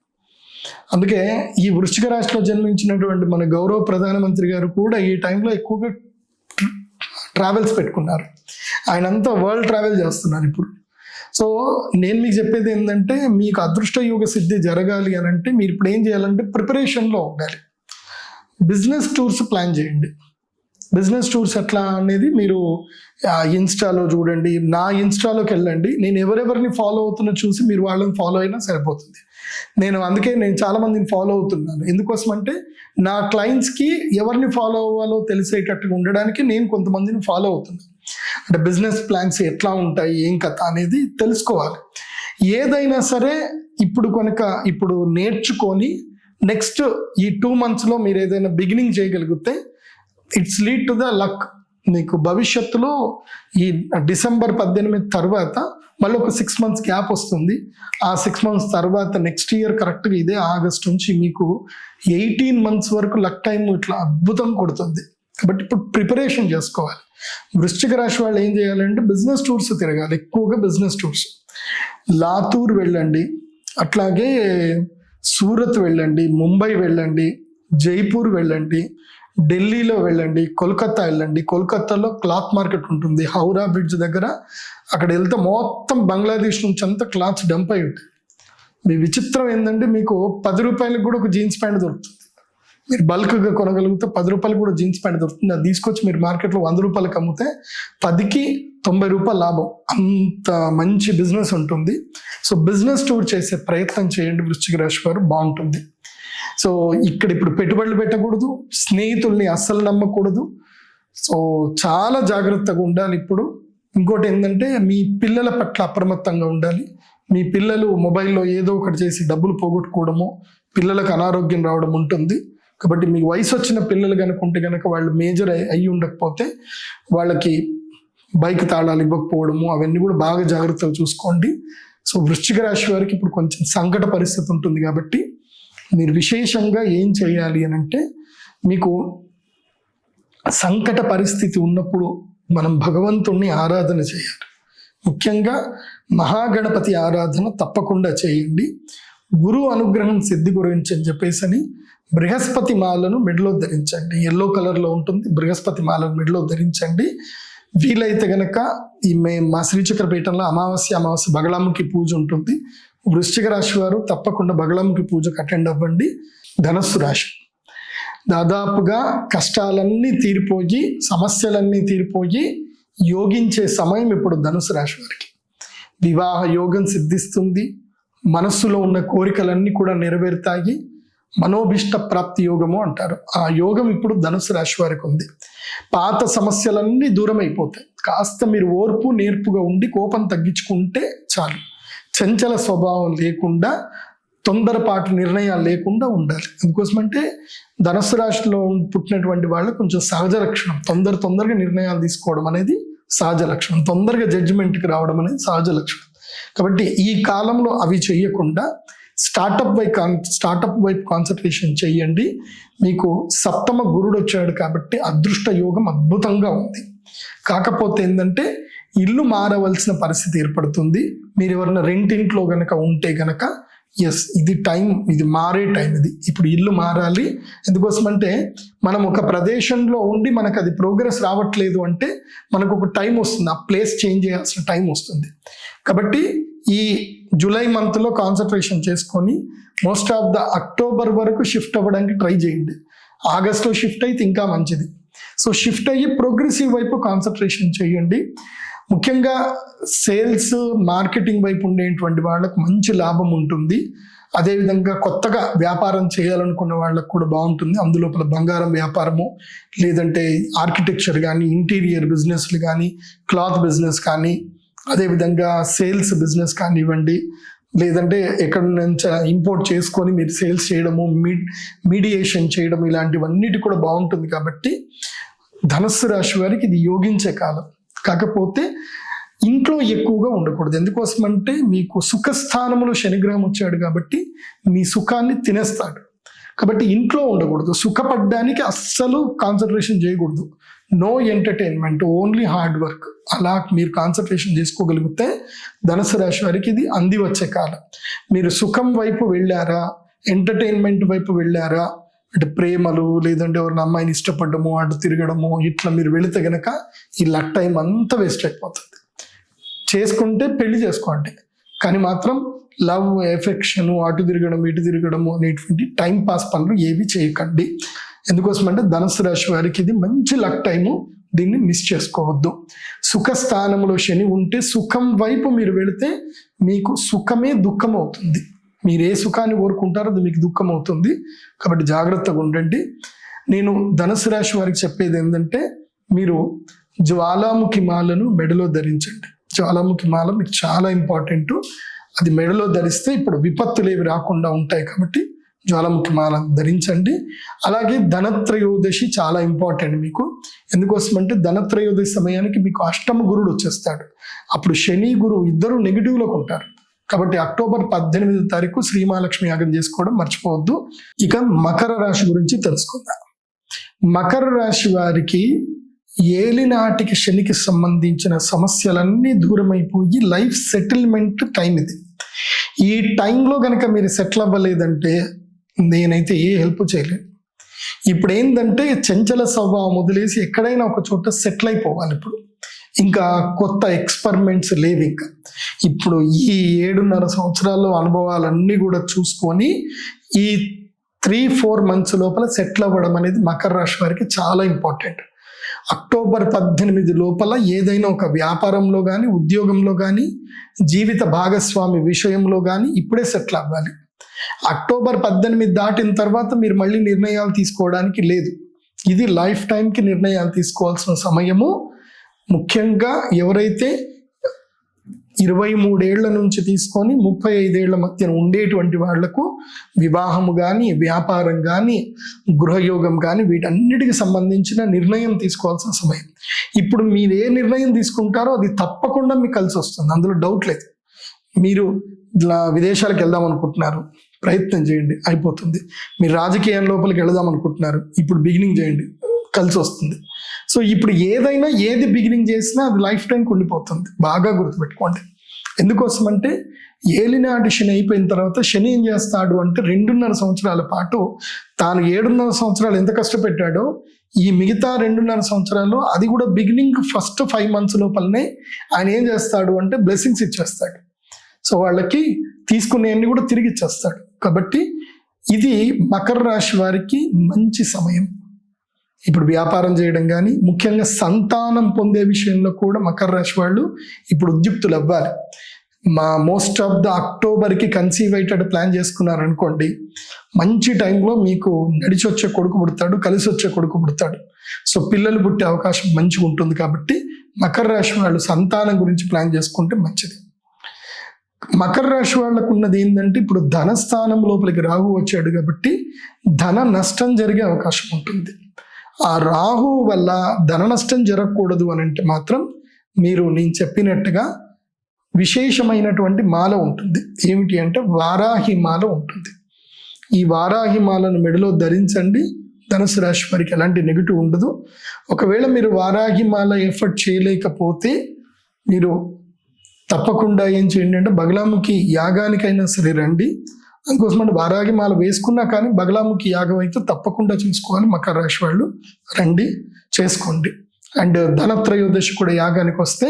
Speaker 1: అందుకే ఈ వృశ్చిక రాశిలో జన్మించినటువంటి మన గౌరవ ప్రధానమంత్రి గారు కూడా ఈ టైంలో ఎక్కువగా ట్రావెల్స్ పెట్టుకున్నారు. ఆయన అంతా వరల్డ్ ట్రావెల్ చేస్తున్నారు ఇప్పుడు. సో నేను మీకు చెప్పేది ఏంటంటే మీకు అదృష్ట యోగ సిద్ధి జరగాలి అని అంటే మీరు ఇప్పుడు ఏం చేయాలంటే ప్రిపరేషన్లో ఉండాలి. బిజినెస్ టూర్స్ ప్లాన్ చేయండి. బిజినెస్ టూర్స్ ఎట్లా అనేది మీరు ఇన్స్టాలో చూడండి, నా ఇన్స్టాలోకి వెళ్ళండి. నేను ఎవరెవరిని ఫాలో అవుతున్నా చూసి మీరు వాళ్ళని ఫాలో అయినా సరిపోతుంది. అందుకే నేను చాలా మందిని ఫాలో అవుతున్నాను. ఎందుకోసం అంటే నా క్లయింట్స్కి ఎవరిని ఫాలో అవ్వాలో తెలిసేటట్టుగా ఉండడానికి నేను కొంతమందిని ఫాలో అవుతున్నాను. అంటే బిజినెస్ ప్లాన్స్ ఎట్లా ఉంటాయి, ఏం కథ అనేది తెలుసుకోవాలి. ఏదైనా సరే ఇప్పుడు నేర్చుకొని నెక్స్ట్ ఈ 2 monthsలో మీరు ఏదైనా బిగినింగ్ చేయగలిగితే it's lead to the luck. మీకు భవిష్యత్తులో ఈ December 18 తర్వాత మళ్ళీ ఒక 6 months గ్యాప్ వస్తుంది. ఆ 6 months తర్వాత నెక్స్ట్ ఇయర్ కరెక్ట్గా ఇదే ఆగస్ట్ నుంచి మీకు 18 months వరకు లక్ టైం ఇట్లా అద్భుతం కొడుతుంది. కాబట్టి ఇప్పుడు ప్రిపరేషన్ చేసుకోవాలి. వృశ్చిక రాశి వాళ్ళు ఏం చేయాలంటే బిజినెస్ టూర్స్ తిరగాలి, ఎక్కువగా బిజినెస్ టూర్స్. లాతూర్ వెళ్ళండి, అట్లాగే సూరత్ వెళ్ళండి, ముంబై వెళ్ళండి, జైపూర్ వెళ్ళండి, ఢిల్లీలో వెళ్ళండి, కోల్కతా వెళ్ళండి. కోల్కతాలో క్లాత్ మార్కెట్ ఉంటుంది, హౌరా బ్రిడ్జ్ దగ్గర. అక్కడ వెళ్తే మొత్తం బంగ్లాదేశ్ నుంచి అంతా క్లాత్స్ డంప్ అయి ఉంటాయి. మీ విచిత్రం ఏంటంటే మీకు 10 రూపాయలకు కూడా ఒక జీన్స్ ప్యాంట్ దొరుకుతుంది. మీరు బల్క్గా కొనగలిగితే 10 రూపాయలు కూడా జీన్స్ ప్యాంట్ దొరుకుతుంది. అది తీసుకొచ్చి మీరు మార్కెట్లో 100 రూపాయలకు అమ్మితే 10కి 90 రూపాయలు లాభం. అంత మంచి బిజినెస్ ఉంటుంది. సో బిజినెస్ టూర్ చేసే ప్రయత్నం చేయండి వృశ్చిక రాశి వారు, బాగుంటుంది. సో ఇప్పుడు పెట్టుబడులు పెట్టకూడదు, స్నేహితుల్ని అస్సలు నమ్మకూడదు. సో చాలా జాగ్రత్తగా ఉండాలి. ఇప్పుడు ఇంకోటి ఏంటంటే మీ పిల్లల పట్ల అప్రమత్తంగా ఉండాలి. మీ పిల్లలు మొబైల్లో ఏదో ఒకటి చేసి డబ్బులు పోగొట్టుకోవడము, పిల్లలకు అనారోగ్యం రావడం ఉంటుంది. కాబట్టి మీకు వయసు వచ్చిన పిల్లలు కనుకుంటే కనుక వాళ్ళు మేజర్ అయ్యి ఉండకపోతే వాళ్ళకి బైక్ తాళాలు ఇవ్వకపోవడము, అవన్నీ కూడా బాగా జాగ్రత్తగా చూసుకోండి. సో వృశ్చిక రాశి వారికి ఇప్పుడు కొంచెం సంకట పరిస్థితి ఉంటుంది. కాబట్టి మీరు విశేషంగా ఏం చేయాలి అని అంటే, మీకు సంకట పరిస్థితి ఉన్నప్పుడు మనం భగవంతుణ్ణి ఆరాధన చేయాలి. ముఖ్యంగా మహాగణపతి ఆరాధన తప్పకుండా చేయండి. గురువు అనుగ్రహం సిద్ధి గురించి అని చెప్పేసి బృహస్పతి మాలను మెడలో ధరించండి. ఎల్లో కలర్లో ఉంటుంది, బృహస్పతి మాలను మెడలో ధరించండి. వీలైతే గనక మా శ్రీచక్రపీఠంలో అమావాస్య బగళాముఖి పూజ ఉంటుంది. వృశ్చిక రాశి వారు తప్పకుండా బగళాముఖి పూజకు అటెండ్ అవ్వండి. ధనస్సు రాశి దాదాపుగా కష్టాలన్నీ తీరిపోయి, సమస్యలన్నీ తీరిపోయి యోగించే సమయం ఇప్పుడు ధనుసు రాశి వారికి. వివాహ యోగం సిద్ధిస్తుంది. మనస్సులో ఉన్న కోరికలన్నీ కూడా నెరవేరుతాయి. మనోభిష్ట ప్రాప్తి యోగము అంటారు. ఆ యోగం ఇప్పుడు ధనుసు రాశి వారికి ఉంది. పాత సమస్యలన్నీ దూరం అయిపోతాయి. కాస్త మీరు ఓర్పు నేర్పుగా ఉండి కోపం తగ్గించుకుంటే చాలు. చంచల స్వభావం లేకుండా, తొందరపాటు నిర్ణయాలు లేకుండా ఉండాలి. ఎందుకోసమంటే ధనుసు రాశిలో పుట్టినటువంటి వాళ్ళు కొంచెం సహజ లక్షణం. తొందరగా నిర్ణయాలు తీసుకోవడం అనేది సహజ లక్షణం. తొందరగా జడ్జిమెంట్కి రావడం అనేది సహజ లక్షణం. కాబట్టి ఈ కాలంలో అవి చేయకుండా స్టార్టప్ వైపు కాన్సన్ట్రేషన్ చేయండి. మీకు సప్తమ గురుడు వచ్చాడు కాబట్టి అదృష్ట యోగం అద్భుతంగా ఉంది. కాకపోతే ఏంటంటే ఇల్లు మారవలసిన పరిస్థితి ఏర్పడుతుంది. మీరు ఎవరైనా రెంటింట్లో గనక ఉంటే గనక ఇది మారే టైం. ఇప్పుడు ఇల్లు మారాలి. ఎందుకోసమంటే మనం ఒక ప్రదేశంలో ఉండి మనకు అది ప్రోగ్రెస్ రావట్లేదు అంటే మనకు ఒక టైం వస్తుంది, ఆ ప్లేస్ చేంజ్ చేయాల్సిన టైం వస్తుంది. కాబట్టి ఈ జూలై మంత్లో కాన్సన్ట్రేషన్ చేసుకొని మోస్ట్ ఆఫ్ ద అక్టోబర్ వరకు షిఫ్ట్ అవ్వడానికి ట్రై చేయండి. ఆగస్ట్లో షిఫ్ట్ అయితే ఇంకా మంచిది. సో షిఫ్ట్ అయ్యి ప్రోగ్రెసివ్ వైపు కాన్సన్ట్రేషన్ చేయండి. ముఖ్యంగా సేల్స్ మార్కెటింగ్ వైపు ఉండేటువంటి వాళ్ళకు మంచి లాభం ఉంటుంది. అదేవిధంగా కొత్తగా వ్యాపారం చేయాలనుకున్న వాళ్ళకు కూడా బాగుంటుంది. అందులోపల బంగారం వ్యాపారము, లేదంటే ఆర్కిటెక్చర్ కానీ, ఇంటీరియర్ బిజినెస్లు కానీ, క్లాత్ బిజినెస్ కానీ, అదేవిధంగా సేల్స్ బిజినెస్ కానివ్వండి, లేదంటే ఎక్కడి నుంచి ఇంపోర్ట్ చేసుకొని మీరు సేల్స్ చేయడము, మీడియేషన్ చేయడం, ఇలాంటివన్నిటి కూడా బాగుంటుంది. కాబట్టి ధనుస్సు రాశి వారికి ఇది యోగించే కాలం. కాకపోతే ఇంట్లో ఎక్కువగా ఉండకూడదు. ఎందుకోసమంటే మీకు సుఖస్థానములో శనిగ్రహం వచ్చాడు కాబట్టి మీ సుఖాన్ని తినేస్తాడు. కాబట్టి ఇంట్లో ఉండకూడదు. సుఖపడ్డానికి అస్సలు కాన్సన్ట్రేషన్ చేయకూడదు. No entertainment, only hard work. అలా మీరు కాన్సన్ట్రేషన్ చేసుకోగలిగితే ధనుసు రాశి వారికి ఇది అంది వచ్చే కాలం. మీరు సుఖం వైపు వెళ్ళారా, ఎంటర్టైన్మెంట్ వైపు వెళ్ళారా, అంటే ప్రేమలు, లేదంటే ఎవరిని అమ్మాయిని ఇష్టపడము, అటు తిరగడము, ఇట్లా మీరు వెళితే గనక ఈ లక్ టైం అంతా వేస్ట్ అయిపోతుంది. చేసుకుంటే పెళ్లి చేసుకోండి, కానీ మాత్రం లవ్, ఎఫెక్షన్, అటు తిరగడం ఇటు తిరగడము అనేటువంటి టైం పాస్ పనులు ఏవి చేయకండి. ఎందుకోసం అంటే ధనుసు రాశి వారికి ఇది మంచి లక్ టైము, దీన్ని మిస్ చేసుకోవద్దు. సుఖ స్థానంలో శని ఉంటే సుఖం వైపు మీరు వెళితే మీకు సుఖమే దుఃఖం అవుతుంది. మీరు ఏ సుఖాన్ని కోరుకుంటారో అది మీకు దుఃఖం అవుతుంది. కాబట్టి జాగ్రత్తగా ఉండండి. నేను ధనుసు రాశి వారికి చెప్పేది ఏంటంటే, మీరు జ్వాలాముఖి మాలను మెడలో ధరించండి. జ్వాలాముఖి మాల మీకు చాలా ఇంపార్టెంట్. అది మెడలో ధరిస్తే ఇప్పుడు విపత్తులు ఏవి రాకుండా ఉంటాయి కాబట్టి జ్వాలాముఖి మాల ధరించండి. అలాగే ధనత్రయోదశి చాలా ఇంపార్టెంట్ మీకు. ఎందుకోసం అంటే ధనత్రయోదశి సమయానికి మీకు అష్టమ గురుడు వచ్చేస్తాడు. అప్పుడు శని గురువు ఇద్దరు నెగిటివ్లోకి ఉంటారు. కాబట్టి అక్టోబర్ 18వ తారీఖు శ్రీమహాలక్ష్మి యాగం చేసుకోవడం మర్చిపోవద్దు. ఇక మకర రాశి గురించి తెలుసుకుందాం. మకర రాశి వారికి ఏలినాటికి శనికి సంబంధించిన సమస్యలన్నీ దూరమైపోయి లైఫ్ సెటిల్మెంట్ టైం ఇది. ఈ టైంలో కనుక మీరు సెటిల్ అవ్వలేదంటే నేనైతే ఏ హెల్ప్ చేయలేను. ఇప్పుడు ఏంటంటే చంచల స్వభావం వదిలేసి ఎక్కడైనా ఒక చోట సెటిల్ అయిపోవాలి. ఇంకా కొత్త ఎక్స్పెరిమెంట్స్ లేవు. ఇంకా ఇప్పుడు ఈ 7.5 సంవత్సరాల్లో అనుభవాలన్నీ కూడా చూసుకొని ఈ 3-4 మంత్స్ లోపల సెటిల్ అవ్వడం అనేది మకర రాశి వారికి చాలా ఇంపార్టెంట్. అక్టోబర్ 18 లోపల ఏదైనా ఒక వ్యాపారంలో కానీ, ఉద్యోగంలో కానీ, జీవిత భాగస్వామి విషయంలో కానీ ఇప్పుడే సెటిల్ అవ్వాలి. అక్టోబర్ 18 దాటిన తర్వాత మీరు మళ్ళీ నిర్ణయాలు తీసుకోవడానికి లేదు. ఇది లైఫ్ టైంకి నిర్ణయాలు తీసుకోవాల్సిన సమయము. ముఖ్యంగా ఎవరైతే 23 ఏళ్ల నుంచి తీసుకొని 35 ఏళ్ల మధ్య ఉండేటువంటి వాళ్లకు వివాహము కానీ, వ్యాపారం కానీ, గృహయోగం కానీ వీటన్నిటికి సంబంధించిన నిర్ణయం తీసుకోవాల్సిన సమయం. ఇప్పుడు మీరు ఏ నిర్ణయం తీసుకుంటారో అది తప్పకుండా మీకు కలిసి వస్తుంది, అందులో డౌట్ లేదు. మీరు ఇలా విదేశాలకు వెళ్దాం అనుకుంటున్నారు, ప్రయత్నం చేయండి, అయిపోతుంది. మీరు రాజకీయం లోపలికి వెళదాం అనుకుంటున్నారు, ఇప్పుడు బిగినింగ్ చేయండి, కలిసి వస్తుంది. సో ఇప్పుడు ఏదైనా ఏది బిగినింగ్ చేసినా అది లైఫ్ టైంకి ఉండిపోతుంది. బాగా గుర్తుపెట్టుకోండి. ఎందుకోసం అంటే ఏలినాటి శని అయిపోయిన తర్వాత శని ఏం చేస్తాడు అంటే 2.5 సంవత్సరాల పాటు తాను 7.5 సంవత్సరాలు ఎంత కష్టపెట్టాడో ఈ మిగతా 2.5 సంవత్సరాలు అది కూడా బిగినింగ్ ఫస్ట్ 5 మంత్స్ లోపలనే ఆయన ఏం చేస్తాడు అంటే బ్లెస్సింగ్స్ ఇచ్చేస్తాడు. సో వాళ్ళకి తీసుకునేవన్నీ కూడా తిరిగి ఇచ్చేస్తాడు. కాబట్టి ఇది మకర రాశి వారికి మంచి సమయం. ఇప్పుడు వ్యాపారం చేయడం కానీ, ముఖ్యంగా సంతానం పొందే విషయంలో కూడా మకర రాశి వాళ్ళు ఇప్పుడు ఉద్యుక్తులు అవ్వాలి. మోస్ట్ ఆఫ్ ద అక్టోబర్కి కన్సీవ్ అయ్యేటట్టు ప్లాన్ చేసుకున్నారనుకోండి, మంచి టైంలో మీకు నడిచి వచ్చే కొడుకు పుడతాడు, కలిసి వచ్చే కొడుకు పుడతాడు. సో పిల్లలు పుట్టే అవకాశం మంచిగా ఉంటుంది. కాబట్టి మకర రాశి వాళ్ళు సంతానం గురించి ప్లాన్ చేసుకుంటే మంచిది. మకర రాశి వాళ్ళకు ఉన్నది ఏంటంటే ఇప్పుడు ధనస్థానం లోపలికి రాహు వచ్చాడు కాబట్టి ధన నష్టం జరిగే అవకాశం ఉంటుంది. ఆ రాహు వల్ల ధన నష్టం జరగకూడదు అని అంటే మాత్రం మీరు నేను చెప్పినట్టుగా విశేషమైనటువంటి మాల ఉంటుంది. ఏమిటి అంటే వారాహి మాల ఉంటుంది. ఈ వారాహి మాలను మెడలో ధరించండి. ధనుసు రాశి వారికి ఎలాంటి నెగిటివ్ ఉండదు. ఒకవేళ మీరు వారాహి మాల ఎఫర్ట్ చేయలేకపోతే మీరు తప్పకుండా ఏం చేయండి అంటే బగలాముఖి యాగానికైనా సరే రండి. అందుకోసం అంటే వారాహి మాల వేసుకున్నా కానీ బగలాముఖి యాగం అయితే తప్పకుండా చేసుకోవాలి. మకర రాశి వాళ్ళు రండి, చేసుకోండి. అండ్ ధనత్రయోదశి కూడా యాగానికి వస్తే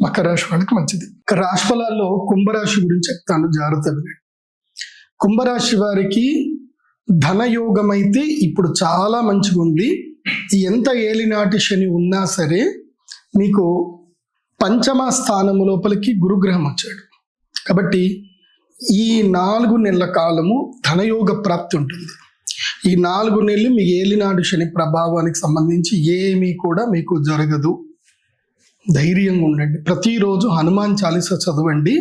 Speaker 1: మకర రాశి వాళ్ళకి మంచిది. రాశి ఫలాల్లో కుంభరాశి గురించి చెప్తాను, జాగ్రత్తగా. కుంభరాశి వారికి ధనయోగం అయితే ఇప్పుడు చాలా మంచిగా ఉంది. ఎంత ఏలినాటి శని ఉన్నా సరే మీకు పంచమ స్థానము లోపలికి గురుగ్రహం వచ్చాడు కాబట్టి ఈ 4 నెలల కాలము ధనయోగ ప్రాప్తి ఉంటుంది. ఈ 4 నెలలు మీ ఏలినాటి శని ప్రభావానికి సంబంధించి ఏమీ కూడా మీకు జరగదు. ధైర్యంగా ఉండండి. ప్రతిరోజు హనుమాన్ చాలీసా చదవండి.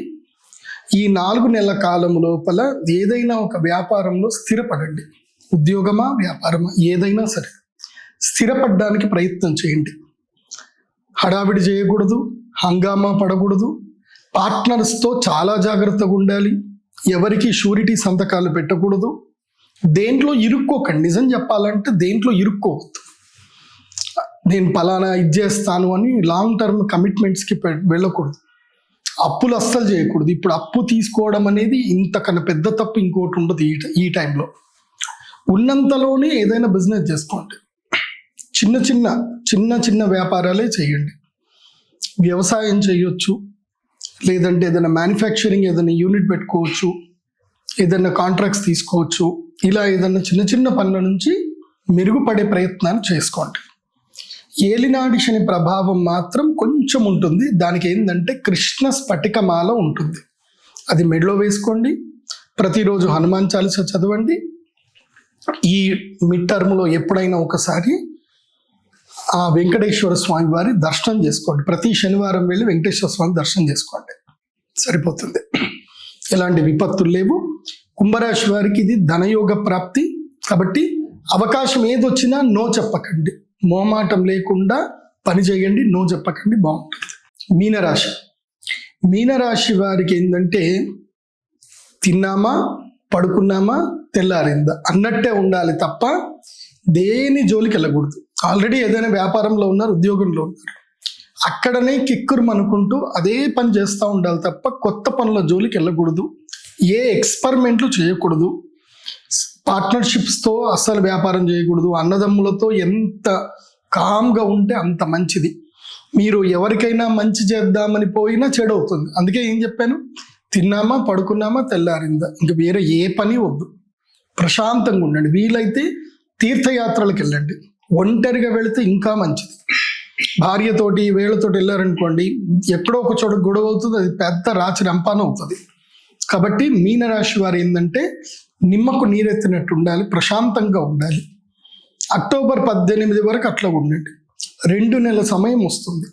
Speaker 1: ఈ 4 నెలల కాలం లోపల ఏదైనా ఒక వ్యాపారంలో స్థిరపడండి. ఉద్యోగమా, వ్యాపారమా, ఏదైనా సరే స్థిరపడడానికి ప్రయత్నం చేయండి. హడావిడి చేయకూడదు, హంగామా పడకూడదు. పార్ట్నర్స్తో చాలా జాగ్రత్తగా ఉండాలి. ఎవరికి షూరిటీ సంతకాలు పెట్టకూడదు. దేంట్లో ఇరుక్కోకండి. నిజం చెప్పాలంటే దేంట్లో ఇరుక్కోవద్దు. నేను పలానా ఇది చేస్తాను అని లాంగ్ టర్మ్ కమిట్మెంట్స్కి వెళ్ళకూడదు. అప్పులు అస్సలు చేయకూడదు. ఇప్పుడు అప్పు తీసుకోవడం అనేది ఇంతకన్నా పెద్ద తప్పు ఇంకోటి ఉండదు. ఈ టైంలో ఉన్నంతలోనే ఏదైనా బిజినెస్ చేసుకోండి. చిన్న చిన్న వ్యాపారాలే చేయండి. వ్యవసాయం చేయొచ్చు, లేదంటే ఏదైనా మ్యానుఫ్యాక్చరింగ్ ఏదైనా యూనిట్ పెట్టుకోవచ్చు, ఏదైనా కాంట్రాక్ట్స్ తీసుకోవచ్చు. ఇలా ఏదైనా చిన్న పనుల నుంచి మెరుగుపడే ప్రయత్నాన్ని చేసుకోండి. ఏలినాటి శని ప్రభావం మాత్రం కొంచెం ఉంటుంది. దానికి ఏంటంటే కృష్ణ స్ఫటికమాల ఉంటుంది, అది మెడలో వేసుకోండి. ప్రతిరోజు హనుమాన్ చాలీసా చదవండి. ఈ మిడ్ టర్మ్లో ఎప్పుడైనా ఒకసారి ఆ వెంకటేశ్వర స్వామి వారి దర్శనం చేసుకోండి. ప్రతి శనివారం వెళ్ళి వెంకటేశ్వర స్వామి దర్శనం చేసుకోండి, సరిపోతుంది. ఎలాంటి విపత్తులు లేవు. కుంభరాశి వారికి ఇది ధనయోగ ప్రాప్తి కాబట్టి అవకాశం ఏదొచ్చినా నో చెప్పకండి, మోమాటం లేకుండా పని చేయండి, నో చెప్పకండి, బాగుంటుంది. మీనరాశి వారికి ఏంటంటే తిన్నామా పడుకున్నామా తెల్లారిందా అన్నట్టే ఉండాలి తప్ప దేని జోలికి వెళ్ళకూడదు. ఆల్రెడీ ఏదైనా వ్యాపారంలో ఉన్నారు, ఉద్యోగంలో ఉన్నారు, అక్కడనే కిక్కురు అనుకుంటూ అదే పని చేస్తూ ఉండాలి తప్ప కొత్త పనుల జోలికి వెళ్ళకూడదు. ఏ ఎక్స్పెరిమెంట్లు చేయకూడదు. పార్ట్నర్షిప్స్తో అస్సలు వ్యాపారం చేయకూడదు. అన్నదమ్ములతో ఎంత కామ్గా ఉంటే అంత మంచిది. మీరు ఎవరికైనా మంచి చేద్దామని పోయినా చెడు అవుతుంది. అందుకే ఏం చెప్పాను, తిన్నామా పడుకున్నామా తెల్లారిందా, ఇంక వేరే ఏ పని వద్దు, ప్రశాంతంగా ఉండండి. వీలైతే తీర్థయాత్రలకు వెళ్ళండి, ఒంటరిగా వెళితే ఇంకా మంచిది. భార్యతోటి వీళ్ళతోటి వెళ్ళారనుకోండి, ఎక్కడో ఒక చోట గొడవ అవుతుంది, అది పెద్ద రాచి రంపాన అవుతుంది. కాబట్టి మీనరాశి వారు ఏంటంటే నిమ్మకు నీరెత్తినట్టు ఉండాలి, ప్రశాంతంగా ఉండాలి. అక్టోబర్ 18 వరకు అట్లా ఉండండి. 2 నెలల సమయం వస్తుంది.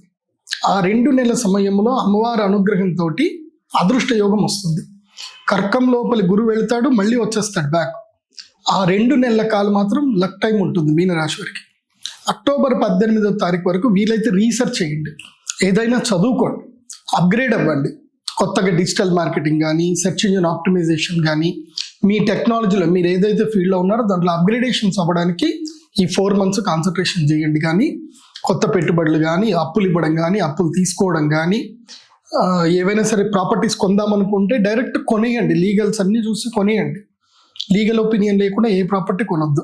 Speaker 1: ఆ 2 నెలల సమయంలో అమ్మవారి అనుగ్రహంతో అదృష్ట యోగం వస్తుంది. కర్కం లోపలి గురువు వెళ్తాడు, మళ్ళీ వచ్చేస్తాడు బ్యాక్. ఆ 2 నెలల కాలం మాత్రం లక్ టైం ఉంటుంది మీనరాశి వారికి. అక్టోబర్ 18వ తారీఖు వరకు వీలైతే రీసెర్చ్ చేయండి, ఏదైనా చదువుకోండి, అప్గ్రేడ్ అవ్వండి. కొత్తగా డిజిటల్ మార్కెటింగ్ కానీ, సెర్చ్ ఇంజిన్ ఆప్టిమైజేషన్ కానీ, మీ టెక్నాలజీలో మీరు ఏదైతే ఫీల్డ్లో ఉన్నారో దాంట్లో అప్గ్రేడేషన్స్ అవ్వడానికి ఈ 4 months కాన్సన్ట్రేషన్ చేయండి. కానీ కొత్త పెట్టుబడులు కానీ, అప్పులు ఇవ్వడం కానీ, అప్పులు తీసుకోవడం కానీ, ఏవైనా సరే ప్రాపర్టీస్ కొందామనుకుంటే డైరెక్ట్ కొనేయండి. లీగల్స్ అన్నీ చూసి కొనేయండి. లీగల్ ఒపీనియన్ లేకుండా ఏ ప్రాపర్టీ కొనొద్దు.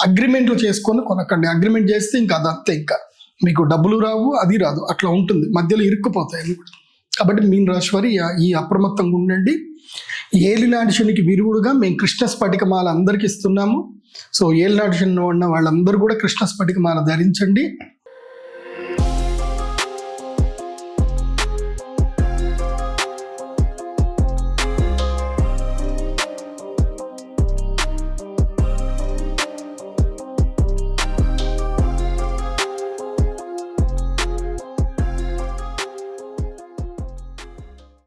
Speaker 1: అగ్రిమెంట్లు చేసుకొని కొనకండి. అగ్రిమెంట్ చేస్తే ఇంకా అదంతే, ఇంకా మీకు డబ్బులు రావు, అది రాదు, అట్లా ఉంటుంది, మధ్యలో ఇరుక్కుపోతాయి. కాబట్టి మీన రాశి వారి ఈ అప్రమత్తంగా ఉండండి. ఏలినాటి శనికి విరుగుడుగా మేము కృష్ణ స్ఫటికమాల అందరికి ఇస్తున్నాము. సో ఏలినాటి శని ఉన్న వాళ్ళందరూ కూడా కృష్ణ స్ఫటికమాల ధరించండి.